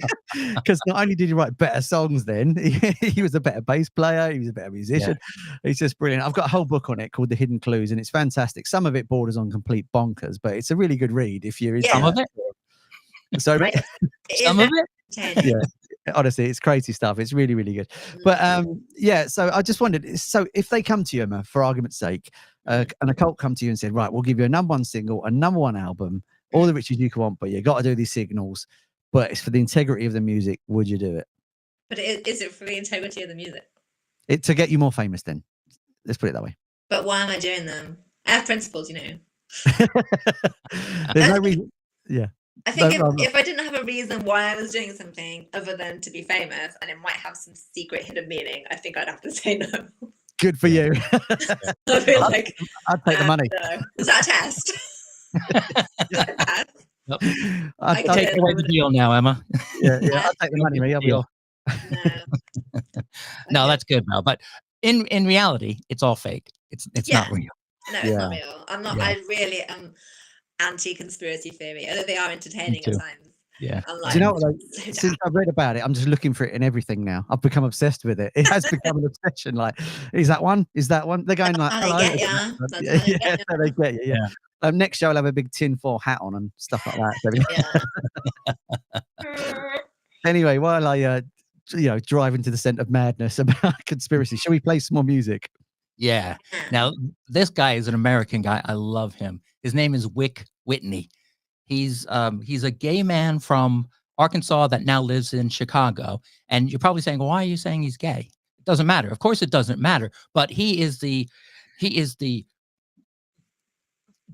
Because not only did he write better songs then, he was a better bass player, he was a better musician. Yeah. He's just brilliant. I've got a whole book on it called The Hidden Clues, and it's fantastic. Some of it borders on complete bonkers, but it's a really good read if you're into some of it. Sorry, right. Some of it? Yeah. Honestly, it's crazy stuff. It's really, really good. But so I just wondered, so if they come to you, Emma, for argument's sake, and a cult come to you and said, right, we'll give you a #1 single, a #1 album, all the riches you can want, but you got to do these signals, but it's for the integrity of the music, would you do it? But is it for the integrity of the music? To get you more famous then. Let's put it that way. But why am I doing them? I have principles, There's no reason. Yeah. I think No, if I didn't have a reason why I was doing something other than to be famous, and it might have some secret hidden meaning, I think I'd have to say no. Good for you. I'd be like, I'd take the money. no. Is that a test? Yep. I'd Take away the deal now, Emma. yeah, I'll take the money, mate. I'll be Deal. No. No, that's good, Mel. But in reality, it's all fake. It's not real. No, it's not real. I'm not. I really am anti-conspiracy theory, although they are entertaining at times. Yeah. Like, do you know what? Like, since I've read about it, I'm just looking for it in everything now. I've become obsessed with it. It has become an obsession. Like, is that one? Is that one? They're going like, hello. They get So they get you. Yeah. Next show, I'll have a big tinfoil hat on and stuff like that. Anyway, while I, drive into the scent of madness about conspiracy, shall we play some more music? Yeah. Now, this guy is an American guy. I love him. His name is Wic Whitney. He's a gay man from Arkansas that now lives in Chicago. And you're probably saying, well, why are you saying he's gay? It doesn't matter. Of course it doesn't matter. But he is the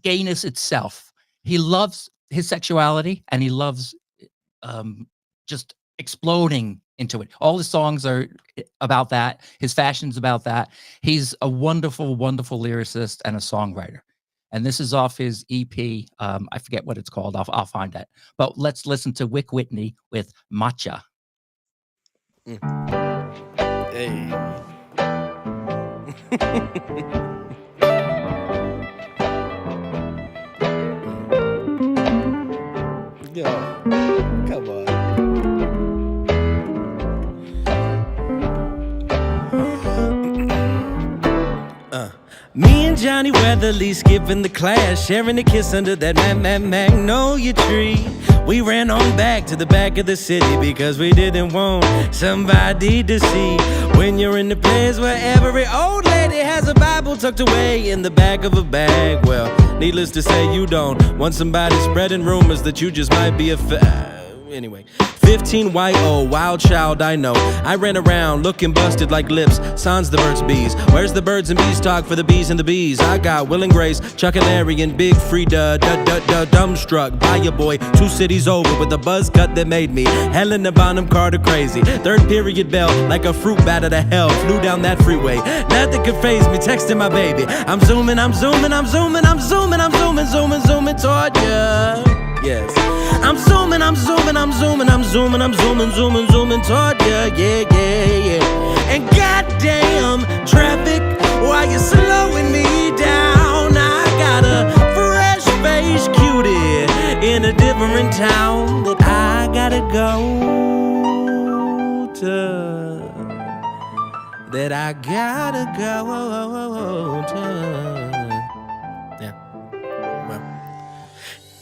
gayness itself. He loves his sexuality and he loves just exploding into it. All his songs are about that. His fashion's about that. He's a wonderful, wonderful lyricist and a songwriter. And this is off his EP. I forget what it's called. I'll find that. But let's listen to Wic Whitney with Matcha. Hey. Yo, come on. Me and Johnny Weatherly skipping the class, sharing a kiss under that magnolia tree. We ran on back to the back of the city because we didn't want somebody to see. When you're in the place where every old lady has a Bible tucked away in the back of a bag, well, needless to say, you don't want somebody spreading rumors that you just might be anyway. 15 white old wild child I know. I ran around looking busted like lips, sans the birds bees. Where's the birds and bees talk for the bees and the bees? I got Will and Grace, Chuck and Larry and Big Frida, dumbstruck by your boy 2 cities over with a buzz cut that made me Helena Bonham Carter crazy. Third period bell like a fruit bat out of hell flew down that freeway. Nothing could faze me, texting my baby. I'm zooming toward ya. Yes. I'm zooming toward ya, yeah. And goddamn traffic, why you slowing me down? I got a fresh face cutie in a different town that I gotta go to.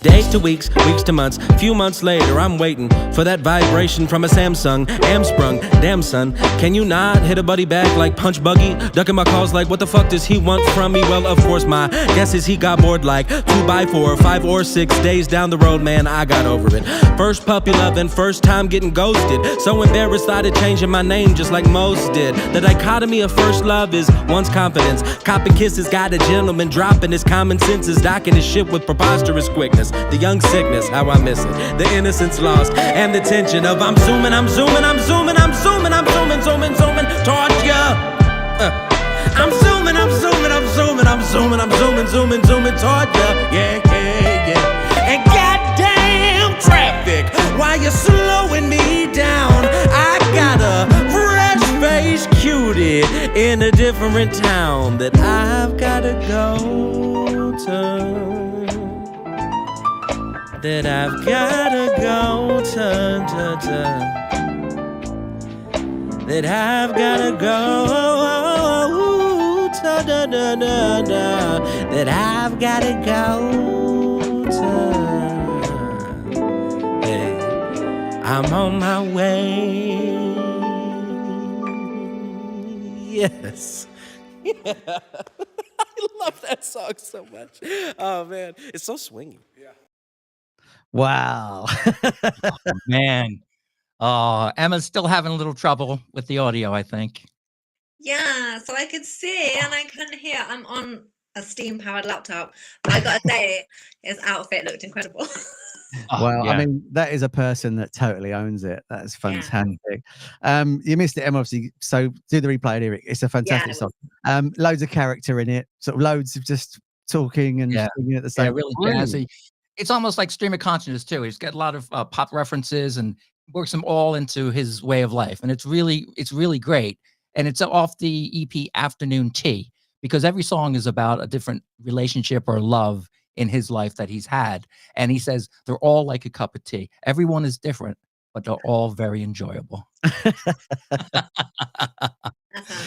Days to weeks, weeks to months, few months later, I'm waiting for that vibration from a Samsung. Am sprung, damn son, can you not hit a buddy back like Punch Buggy? Ducking my calls like, what the fuck does he want from me? Well, of course, my guess is he got bored like 2x4, 5 or 6 days down the road, man, I got over it. First puppy loving, first time getting ghosted. So embarrassed, started changing my name just like most did. The dichotomy of first love is one's confidence. Copping kisses, got a gentleman dropping his common senses, docking his shit with preposterous quickness. The young sickness, how I miss it. The innocence lost, and the tension of I'm zooming toward ya. I'm zooming toward ya. Yeah. And goddamn traffic, why you slowing me down? I got a fresh face cutie in a different town that I've gotta go to. That I've gotta go to. That I've gotta go to. That I've gotta go to. Hey, I'm on my way. Yes. I love that song so much. Oh man, it's so swingy. Yeah. Wow. Oh, man. Oh, Emma's still having a little trouble with the audio, I think. Yeah, so I could see and I couldn't hear. I'm on a steam-powered laptop, but I gotta say, his outfit looked incredible. Well, yeah. I mean, that is a person that totally owns it. That's fantastic. You missed it, Emma, obviously. So do the replay and hear it. It's a fantastic song. Loads of character in it, sort of loads of just talking and singing at the same time. Really jazzy. It's almost like stream of consciousness too. He's got a lot of pop references and works them all into his way of life, and it's really great. And it's off the EP Afternoon Tea, because every song is about a different relationship or love in his life that he's had. And he says they're all like a cup of tea. Everyone is different, but they're all very enjoyable. So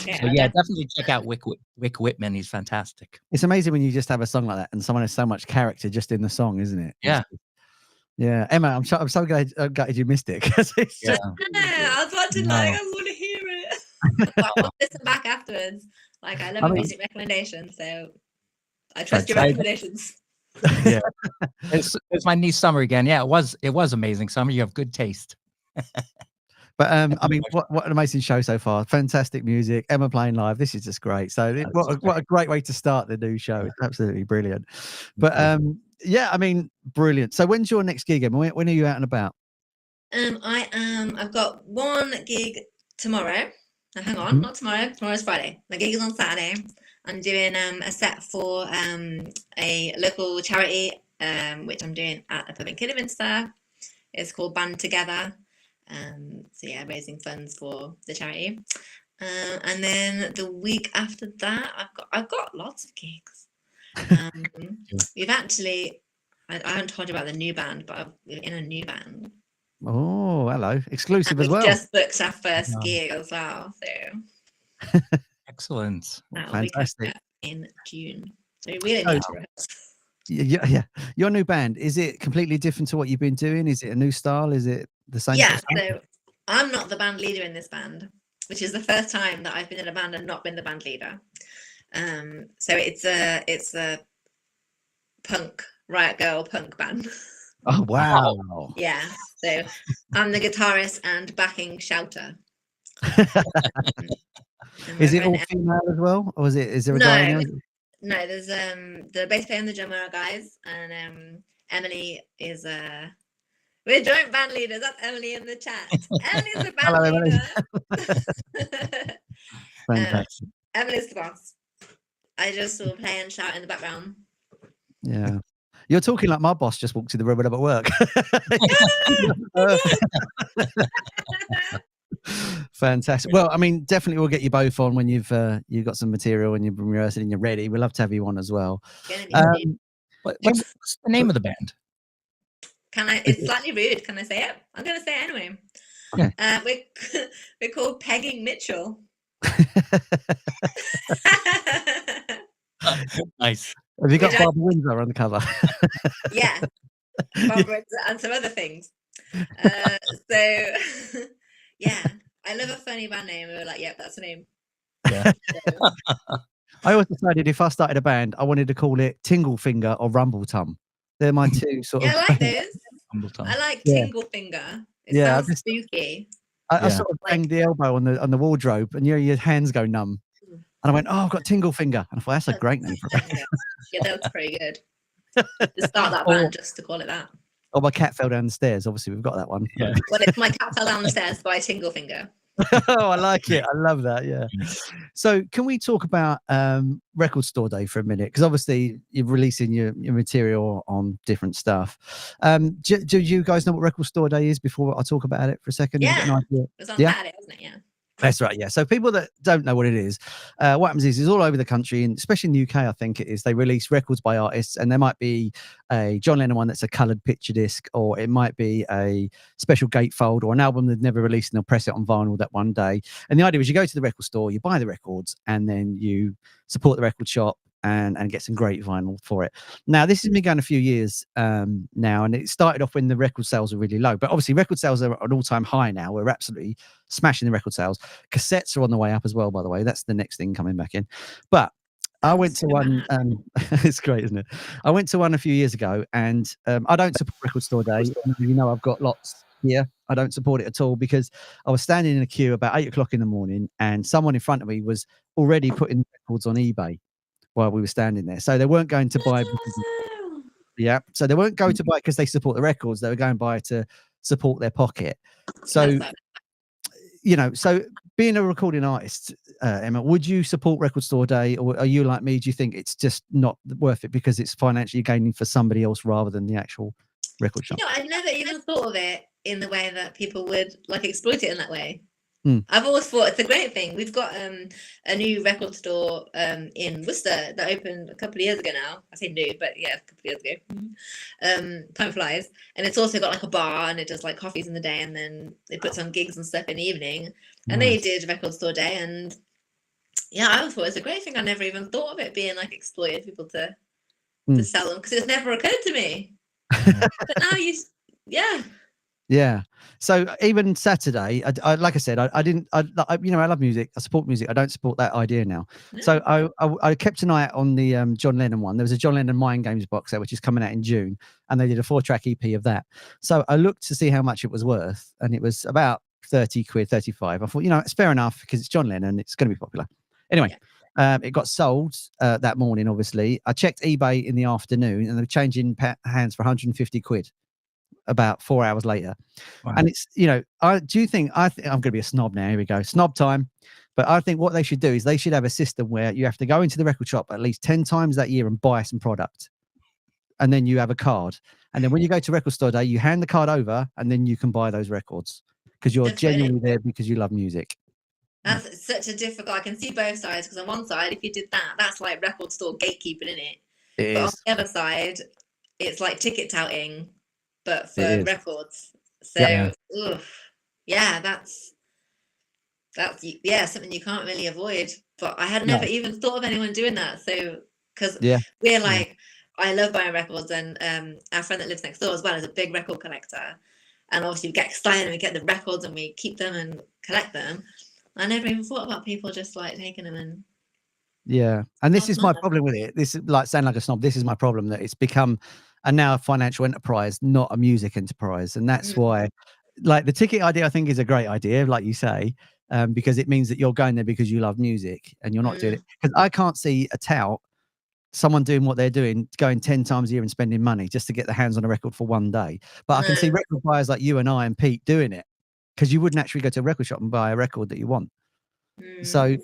yeah, definitely check out Wic Whitney. He's fantastic. It's amazing when you just have a song like that and someone has so much character just in the song, isn't it? Yeah. Yeah, Emma, I'm so glad you missed it. I was watching, I want to hear it. I'll listen back afterwards. Like, I love music recommendations, so I trust your recommendations. Yeah, it's my niece Summer again. Yeah, it was amazing. Summer, you have good taste. But I mean, what an amazing show so far! Fantastic music, Emma playing live. This is just great. So what a great way to start the new show. It's absolutely brilliant. But yeah, I mean, brilliant. So when's your next gig, Emma? When are you out and about? I've got one gig tomorrow. Now, hang on, not tomorrow. Tomorrow's Friday. My gig is on Saturday. I'm doing a set for a local charity, which I'm doing at a pub in Kidderminster. It's called Band Together. So yeah, raising funds for the charity. And then the week after that, I've got lots of gigs. We've actually, I haven't told you about the new band, but we're in a new band. Oh, hello, exclusive as well. Just booked our first gig as well, so excellent, fantastic. In June, so we really need to rehearse. Yeah. Your new band, is it completely different to what you've been doing? Is it a new style? Is it the same? Yeah, so I'm not the band leader in this band, which is the first time that I've been in a band and not been the band leader. So it's a punk riot girl punk band. Oh wow! Yeah, so I'm the guitarist and backing shouter. Is it all female as well, or is there a guy in there? No, there's the bass player and the drummer are guys, and Emily is we're joint band leaders. That's Emily in the chat. Emily's the band leader. Fantastic. Emily's the boss. I just sort of play and shout in the background. Yeah. You're talking like my boss just walked in the room when I'm at work. Fantastic. Well, I mean, definitely we'll get you both on when you've got some material and you've been rehearsing and you're ready. We'd love to have you on as well. What's the name of the band? It's slightly rude. Can I say it? I'm going to say it anyway. Okay. We're called Pegging Mitchell. Nice. Have you got Barbara Windsor on the cover? Yeah, Barbara Windsor and some other things. So yeah, I love a funny band name. We were like, yep, that's the name. Yeah. I always decided if I started a band, I wanted to call it Tingle Finger or Rumble Tum. They're my two sort of. Yeah, I like those. I like Tingle Finger. It sounds spooky. I sort of banged the elbow on the wardrobe, and your hands go numb. And I went, oh, I've got Tingle Finger. And I thought, that's a great name for a band. Yeah, that was pretty good. To start that band, just to call it that. Oh, my cat fell down the stairs. Obviously, we've got that one. Yeah. Well, it's My Cat Fell Down the Stairs by Tingle Finger. Oh, I like it. I love that. Yeah. So can we talk about Record Store Day for a minute? Because obviously you're releasing your material on different stuff. Do you guys know what Record Store Day is before I talk about it for a second? Yeah. It was on Saturday, wasn't it? Yeah. That's right, yeah. So people that don't know what it is, what happens is all over the country, and especially in the UK, I think it is, they release records by artists, and there might be a John Lennon one that's a coloured picture disc, or it might be a special gatefold, or an album they've never released, and they'll press it on vinyl that one day. And the idea is you go to the record store, you buy the records, and then you support the record shop and get some great vinyl for it. Now, this has been going a few years now, and it started off when the record sales were really low. But obviously, record sales are at an all-time high now. We're absolutely smashing the record sales. Cassettes are on the way up as well, by the way. That's the next thing coming back in. But I went to one. It's great, isn't it? I went to one a few years ago, and I don't support Record Store Day. You know, I've got lots here. I don't support it at all because I was standing in a queue about 8 o'clock in the morning, and someone in front of me was already putting records on eBay while we were standing there. So they weren't going to buy. Yeah. So they won't go to buy because they support the records. They were going buy to support their pocket. So, so being a recording artist, Emma, would you support Record Store Day, or are you like me? Do you think it's just not worth it because it's financially gaining for somebody else rather than the actual record shop? I'd never even thought of it in the way that people would like exploit it in that way. I've always thought it's a great thing. We've got a new record store in Worcester that opened a couple of years ago now. I say new, but yeah, a couple of years ago. Time flies. And it's also got like a bar, and it does like coffees in the day, and then they put some gigs and stuff in the evening. And they did Record Store Day, and I always thought it's a great thing. I never even thought of it being like exploited people to sell them, because it's never occurred to me. But now Yeah. So even Saturday, I like I said, I didn't. I love music. I support music. I don't support that idea now. No. So I kept an eye out on the John Lennon one. There was a John Lennon Mind Games box set, which is coming out in June, and they did a 4-track EP of that. So I looked to see how much it was worth, and it was about 30 quid, 35. I thought, it's fair enough because it's John Lennon. It's going to be popular. Anyway. It got sold that morning, obviously. I checked eBay in the afternoon, and they were changing hands for 150 quid about 4 hours later. Wow. And it's, I think I'm going to be a snob now. Here we go. Snob time. But I think what they should do is they should have a system where you have to go into the record shop at least 10 times that year and buy some product. And then you have a card. And then when you go to Record Store Day, you hand the card over, and then you can buy those records because you're genuinely there because you love music. That's such a difficult. I can see both sides, because on one side, if you did that, that's like record store gatekeeping, isn't it? But on the other side, it's like ticket touting, but for records. So, that's something you can't really avoid. But I had never even thought of anyone doing that. So, because we're like, I love buying records, and our friend that lives next door as well is a big record collector, and obviously we get excited and we get the records and we keep them and collect them. I never even thought about people just like taking them and. Yeah. And this is my problem with it. This is like sound like a snob. This is my problem, that it's become now a financial enterprise, not a music enterprise. And that's why, like, the ticket idea, I think, is a great idea, like you say, because it means that you're going there because you love music and you're not doing it. Because I can't see someone doing what they're doing, going 10 times a year and spending money just to get their hands on a record for one day. But I can see record buyers like you and I and Pete doing it, because you wouldn't actually go to a record shop and buy a record that you want. So,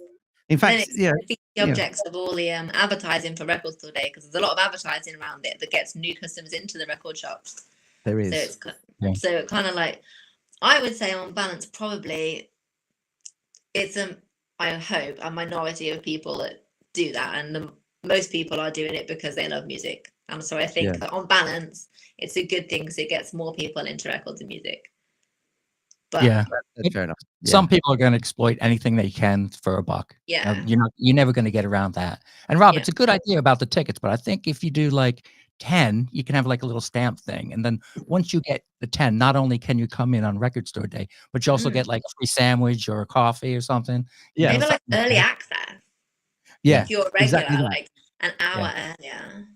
in fact, the objects of all the advertising for Record Store Day, because there's a lot of advertising around it that gets new customers into the record shops. There is. So it's kind of like, I would say on balance, probably it's I hope a minority of people that do that, and most people are doing it because they love music. And so I think that on balance, it's a good thing because it gets more people into records and music. But that's fair enough. Some people are going to exploit anything they can for a buck. You're never going to get around that. And Rob, it's a good idea about the tickets, but I think if you do like 10, you can have like a little stamp thing, and then once you get the 10, not only can you come in on Record Store Day, but you also get like a free sandwich or a coffee or something. Maybe like early access. If you're regular, like an hour earlier.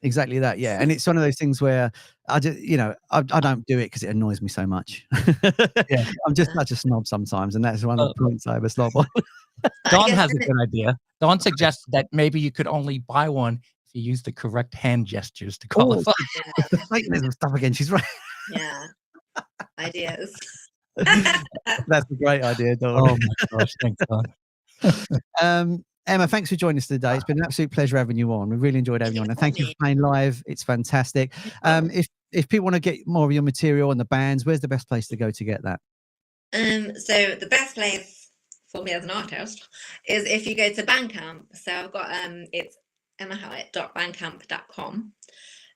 Exactly that, and it's one of those things where I just, I don't do it because it annoys me so much. I'm just such a snob sometimes, and that's one of the points I have a snob on. Don has a good idea. Don suggests that maybe you could only buy one if you use the correct hand gestures to qualify. Platonism stuff again. She's right. Yeah, ideas. That's a great idea, Don. Oh my gosh, thanks, Don. Emma, thanks for joining us today. It's been an absolute pleasure having you on. We really enjoyed having you on. And thank you for playing live. It's fantastic. If people want to get more of your material and the bands, where's the best place to go to get that? So the best place for me as an artist is if you go to Bandcamp. So I've got it's emmahowett.bandcamp.com.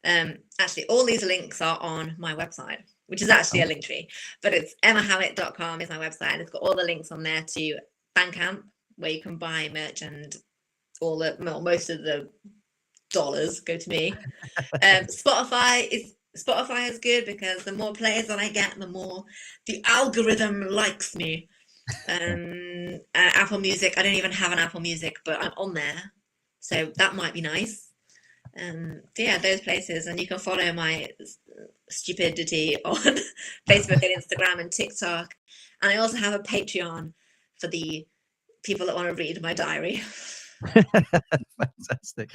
Actually, all these links are on my website, which is actually a link tree, but it's emmahowett.com is my website. It's got all the links on there to Bandcamp, where you can buy merch, and most of the dollars go to me. Spotify is good because the more players that I get, the more the algorithm likes me. Apple Music, I don't even have an Apple Music, but I'm on there, so that might be nice. Those places, and you can follow my stupidity on Facebook and Instagram and TikTok, and I also have a Patreon for the people that want to read my diary. Fantastic.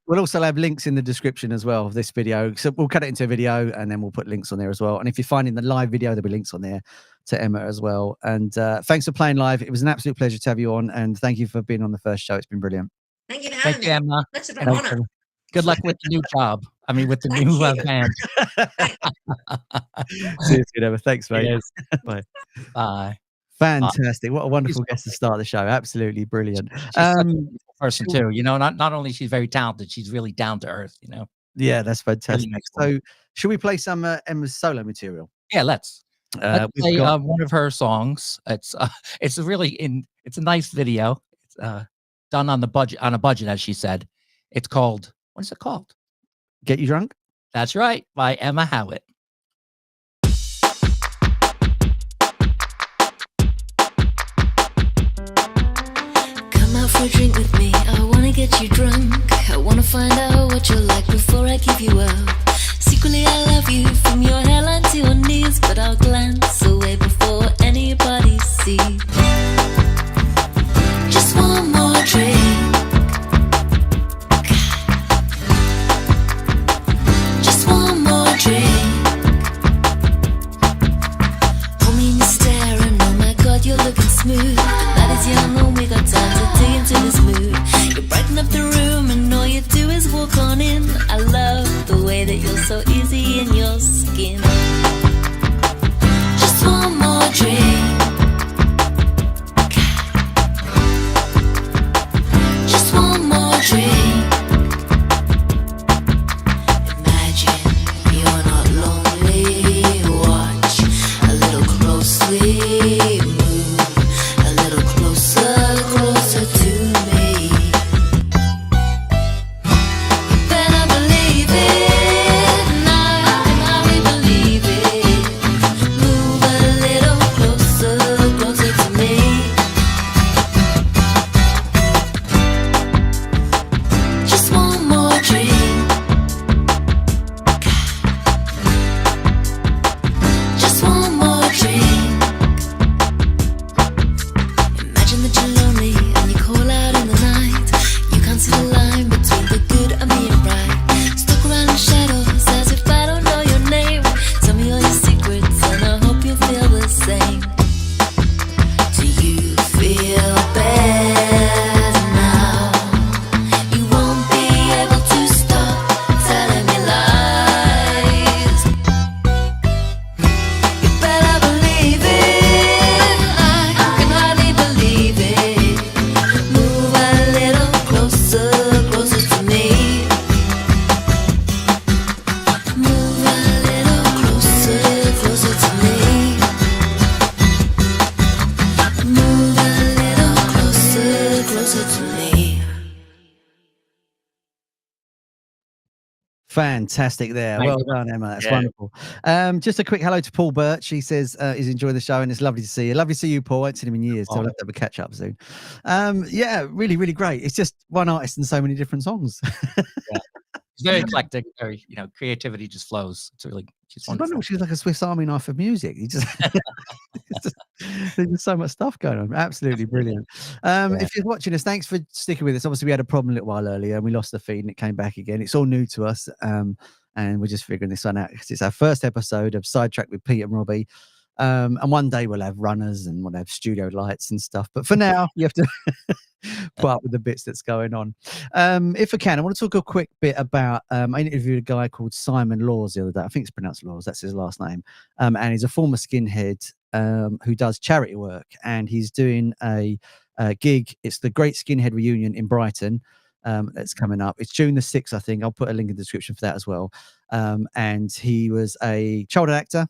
We'll also have links in the description as well of this video. So we'll cut it into a video and then we'll put links on there as well. And if you're finding the live video, there'll be links on there to Emma as well. And thanks for playing live. It was an absolute pleasure to have you on. And thank you for being on the first show. It's been brilliant. Thank you for having me. Emma. That's an honor. Good luck with the new job. I mean, with the new band. See you soon, Emma. Thanks, mate. Yes. Bye. Bye. Fantastic. What a wonderful guest to start the show. Absolutely brilliant. She's such a beautiful person too. You know, not only she's very talented, she's really down to earth, you know. Yeah, that's fantastic. So should we play some Emma's solo material? Yeah, let's play one of her songs. It's a a nice video. It's done on a budget, as she said. It's called, what is it called? Get You Drunk? That's right, by Emma Howett. For a drink with me, I wanna get you drunk. I wanna find out what you're like before I give you up. Secretly I love you from your hairline to your knees, but I'll glance away before anybody sees. Just one more drink. Just one more drink. Pull me and you stare and oh my god, you're looking smooth. That is young and we got time to dig into this mood. You brighten up the room and all you do is walk on in. I love the way that you're so easy in your skin. Just one more drink. Just one more drink. Imagine you're not lonely. Watch a little closely. Closer to me. You better believe it. Now I can hardly believe it. Move a little closer to me. Just one more drink. Just one more drink. Imagine that you're lonely and you call out in the night. You can't see the line between the good and being right. Stuck around in shadows as if I don't know your name. Tell me all your secrets and I hope you feel the same. Do you feel better now? You won't be able to stop telling me lies. You better believe it. I can hardly believe it. Move a little closer to me. Move a little closer to me. Move a little closer to me. Fantastic there. Thank Well you. done, Emma. That's Yeah. wonderful. Just a quick hello to Paul Burt. She says he's enjoying the show and it's lovely to see you. Lovely to see you, Paul. I haven't seen him in years, so we'll have to have a catch up soon. Yeah, really, really great. It's just one artist and so many different songs. It's very eclectic, very, creativity just flows. It's really, she's She's wonderful. wonderful. She's like a Swiss Army knife of music. You just, there's just so much stuff going on. Absolutely brilliant. If you're watching us, thanks for sticking with us. Obviously, we had a problem a little while earlier and we lost the feed and it came back again. It's all new to us. And we're just figuring this one out because it's our first episode of Sidetracked with Pete and Robbie. And one day we'll have runners and we'll have studio lights and stuff. But for now, you have to put up with the bits that's going on. If I can, I want to talk a quick bit about, I interviewed a guy called Simon Laws the other day. I think it's pronounced Laws. That's his last name. And he's a former skinhead who does charity work. And he's doing a gig. It's the Great Skinhead Reunion in Brighton. That's coming up. It's June the 6th, I think. I'll put a link in the description for that as well. And he was a childhood actor.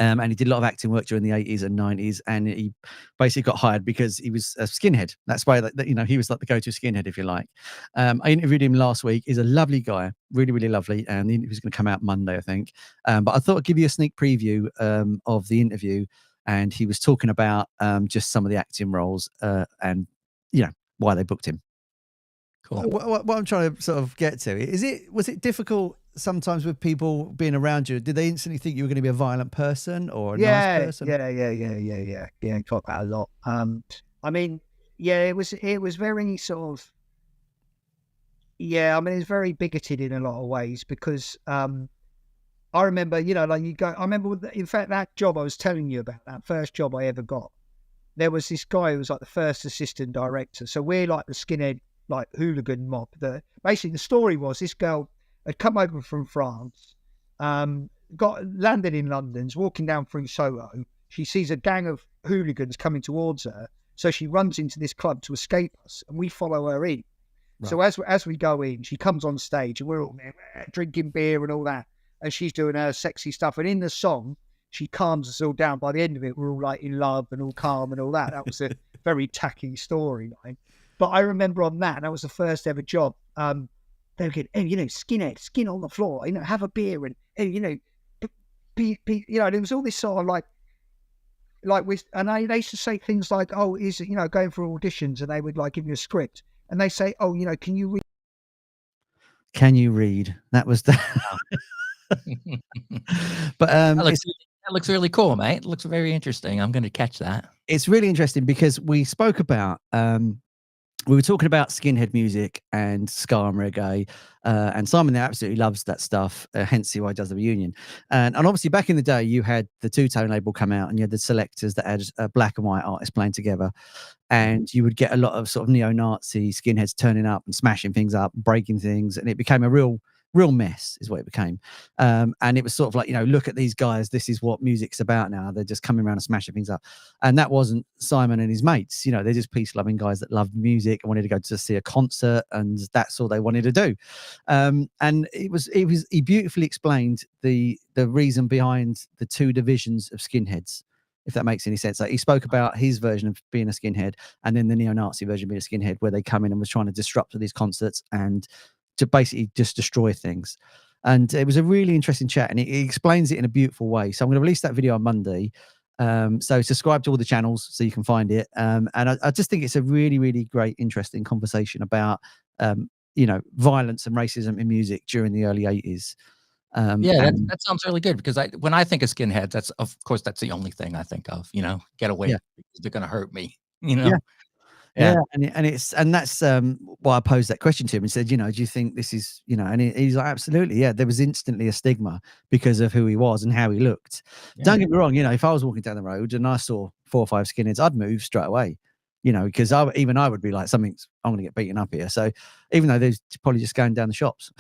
And he did a lot of acting work during the 80s and 90s, and he basically got hired because he was a skinhead. That's why, he was like the go-to skinhead, if you like. I interviewed him last week. He's a lovely guy, really, really lovely. And the interview's going to come out Monday, I think. But I thought I'd give you a sneak preview of the interview. And he was talking about just some of the acting roles and, why they booked him. Cool. What I'm trying to sort of get to was it difficult sometimes with people being around you? Did they instantly think you were going to be a violent person or a nice person? Yeah. Talk about a lot. I mean, it was very sort of, I mean, it's very bigoted in a lot of ways because I remember, I remember, in fact, that job I was telling you about, that first job I ever got, there was this guy who was like the first assistant director. So we're like the skinhead, like hooligan mob. Basically, the story was this girl had come over from France, landed in London, walking down through Soho. She sees a gang of hooligans coming towards her. So she runs into this club to escape us, and we follow her in. Right. So as we go in, she comes on stage, and we're all drinking beer and all that. And she's doing her sexy stuff. And in the song, she calms us all down. By the end of it, we're all like in love and all calm and all that. That was a very tacky storyline. But I remember on that was the first ever job. They were getting, skinhead, skin on the floor, have a beer and, there was all this sort of and they used to say things like, oh, is going for auditions, and they would like give you a script, and they say, oh, can you read? Can you read? That was the. But that looks really cool, mate. It looks very interesting. I'm going to catch that. It's really interesting because we spoke about. We were talking about skinhead music and ska and reggae, and Simon absolutely loves that stuff, hence why he does the reunion. And obviously back in the day, you had the Two-Tone label come out, and you had the selectors that had black and white artists playing together, and you would get a lot of sort of neo-Nazi skinheads turning up and smashing things up, breaking things, and it became a real mess is what it became. And it was sort of like, look at these guys, this is what music's about now. They're just coming around and smashing things up. And that wasn't Simon and his mates. They're just peace-loving guys that loved music and wanted to go to see a concert, and that's all they wanted to do. And he beautifully explained the reason behind the two divisions of skinheads, if that makes any sense. Like, he spoke about his version of being a skinhead, and then the neo-Nazi version of being a skinhead, where they come in and was trying to disrupt these concerts and to basically just destroy things. And it was a really interesting chat, and he explains it in a beautiful way. So I'm going to release that video on Monday. So subscribe to all the channels so you can find it. And I just think it's a really, really great, interesting conversation about, violence and racism in music during the early 80s. That sounds really good, because when I think of skinheads, that's the only thing I think of, get away, because they're going to hurt me, Yeah, and that's why I posed that question to him and said, do you think this is, and he's like, absolutely, yeah. There was instantly a stigma because of who he was and how he looked. Yeah. Don't get me wrong, if I was walking down the road and I saw 4 or 5 skinheads, I'd move straight away, because I would be like, I'm going to get beaten up here. So even though they're probably just going down the shops,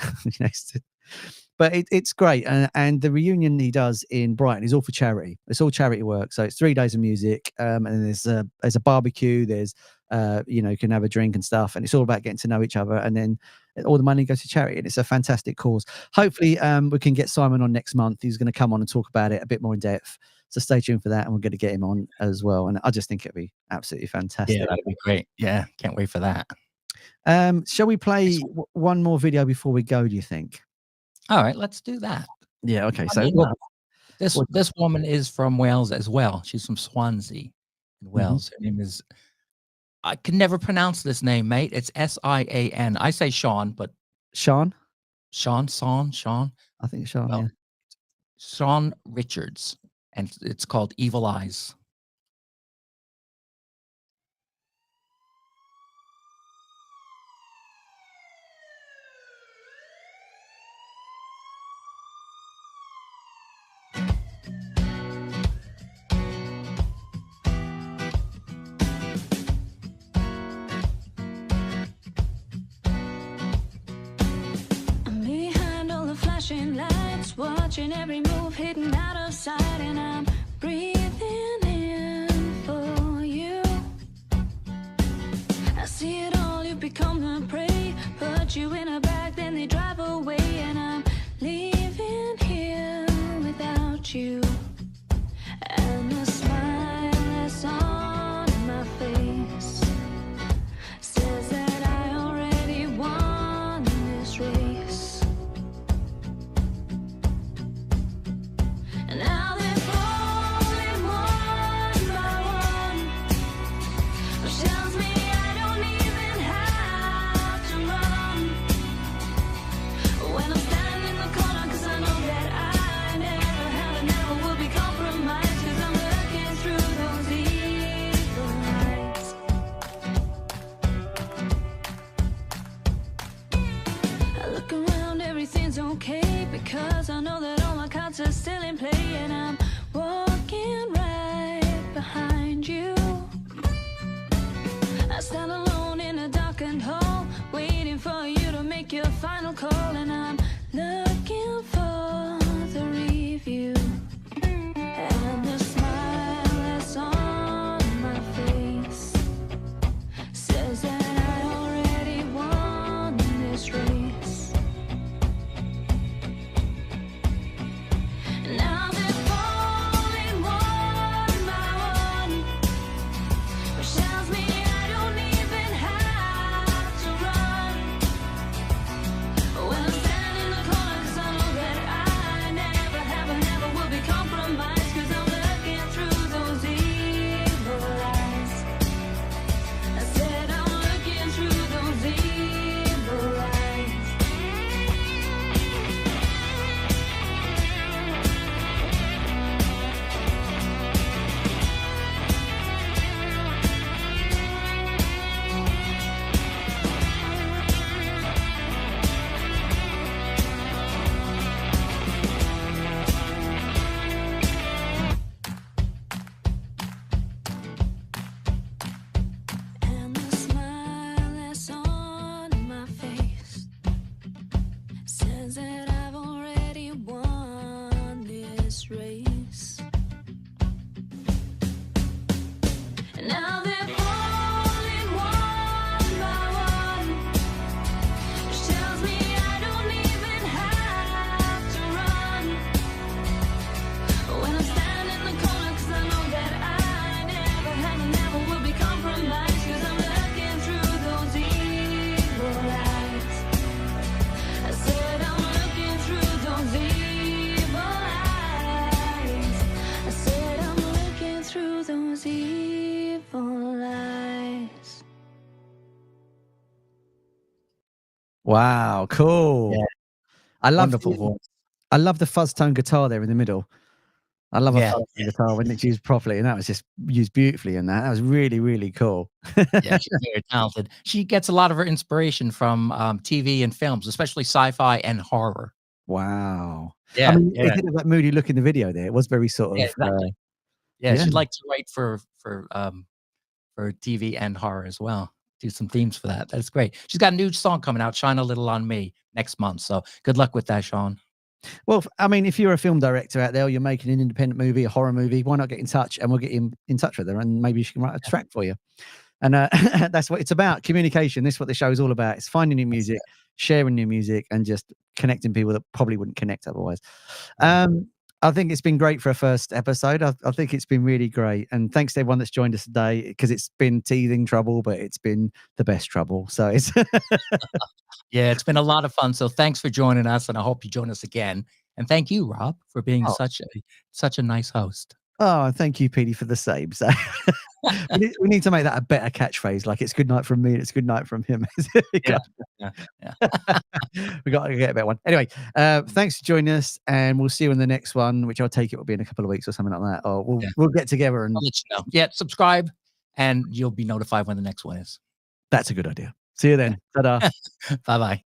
but it's great. And the reunion he does in Brighton is all for charity. It's all charity work. So it's 3 days of music, and there's a barbecue. There's you can have a drink and stuff, and it's all about getting to know each other, and then all the money goes to charity, and it's a fantastic cause. Hopefully we can get Simon on next month. He's going to come on and talk about it a bit more in depth, so stay tuned for that, and we're going to get him on as well. And I just think it'd be absolutely fantastic. Yeah, that'd be great. Yeah, can't wait for that. Shall we play one more video before we go, do you think? All right, let's do that. Yeah, okay. This woman is from Wales as well. She's from Swansea in Wales. Her name is, I can never pronounce this name, mate. It's Sian. I say Sean, but Sean. I think Sean. Yeah. Sean Richards, and it's called Evil Eyes. Lights, watching every move hidden out of sight, and I'm breathing in for you. I see it all, you become the prey, put you in a bag, then they drive away, and I'm leaving here without you. And the smile that's on my face says that I already won this race. Now they're falling one by one, which tells me I don't even have to run. because I know that all my cards are still in play, and I'm walking right behind you. I stand alone in a darkened hall, waiting for you to make your final call, and I'm looking for the review. And the smile that's on my face says that I already won this race. Now they're falling one by one, which tells me I don't even have to run. When I'm standing in the corner, 'cause I know that I never will be compromised, 'cause I'm looking through those evil eyes. I said I'm looking through those evil eyes. And the smile that's on my face says that I've already won this race. And now they're falling one by one, which tells me I don't even have to run. When I'm standing in the corner, 'cause I know that I never will be compromised, 'cause I'm looking through those evil eyes. I said I'm looking through those evil eyes. I said I'm looking through those evil eyes. Wow, cool. Yeah. I love Wonderful voice. I love the fuzz tone guitar there in the middle. I love Yeah, a fuzz yeah. guitar when it's used properly, and that was just used beautifully in that. That was really, really cool. Yeah, she's very talented. She gets a lot of her inspiration from TV and films, especially sci-fi and horror. Wow. Yeah, I mean, yeah. it did have that moody look in the video there. It was very sort Yeah, of exactly. Yeah, yeah. she'd like to write for TV and horror as well. Do some themes for that. That's great. She's got a new song coming out, "Shine a Little on Me," next month. So good luck with that, Sean. Well, I mean, if you're a film director out there, or you're making an independent movie, a horror movie, why not get in touch and we'll get in touch with her, and maybe she can write a track for you. And that's what it's about. Communication. This is what the show is all about. It's finding new music, sharing new music, and just connecting people that probably wouldn't connect otherwise. I think it's been great for a first episode. I think it's been really great. And thanks to everyone that's joined us today, because it's been teething trouble, but it's been the best trouble. So it's Yeah, it's been a lot of fun. So thanks for joining us, and I hope you join us again. And thank you, Rob, for being such a nice host. oh, thank you, Petey, for the same. So we need to make that a better catchphrase. Like, it's good night from me, and it's good night from him. Yeah. We got to get a better one. Anyway, thanks for joining us, and we'll see you in the next one, which I'll take it will be in a couple of weeks or something like that. Or we'll get together and I'll let you know. Yeah, subscribe, and you'll be notified when the next one is. that's a good idea. See you then. Ta-da. Bye-bye.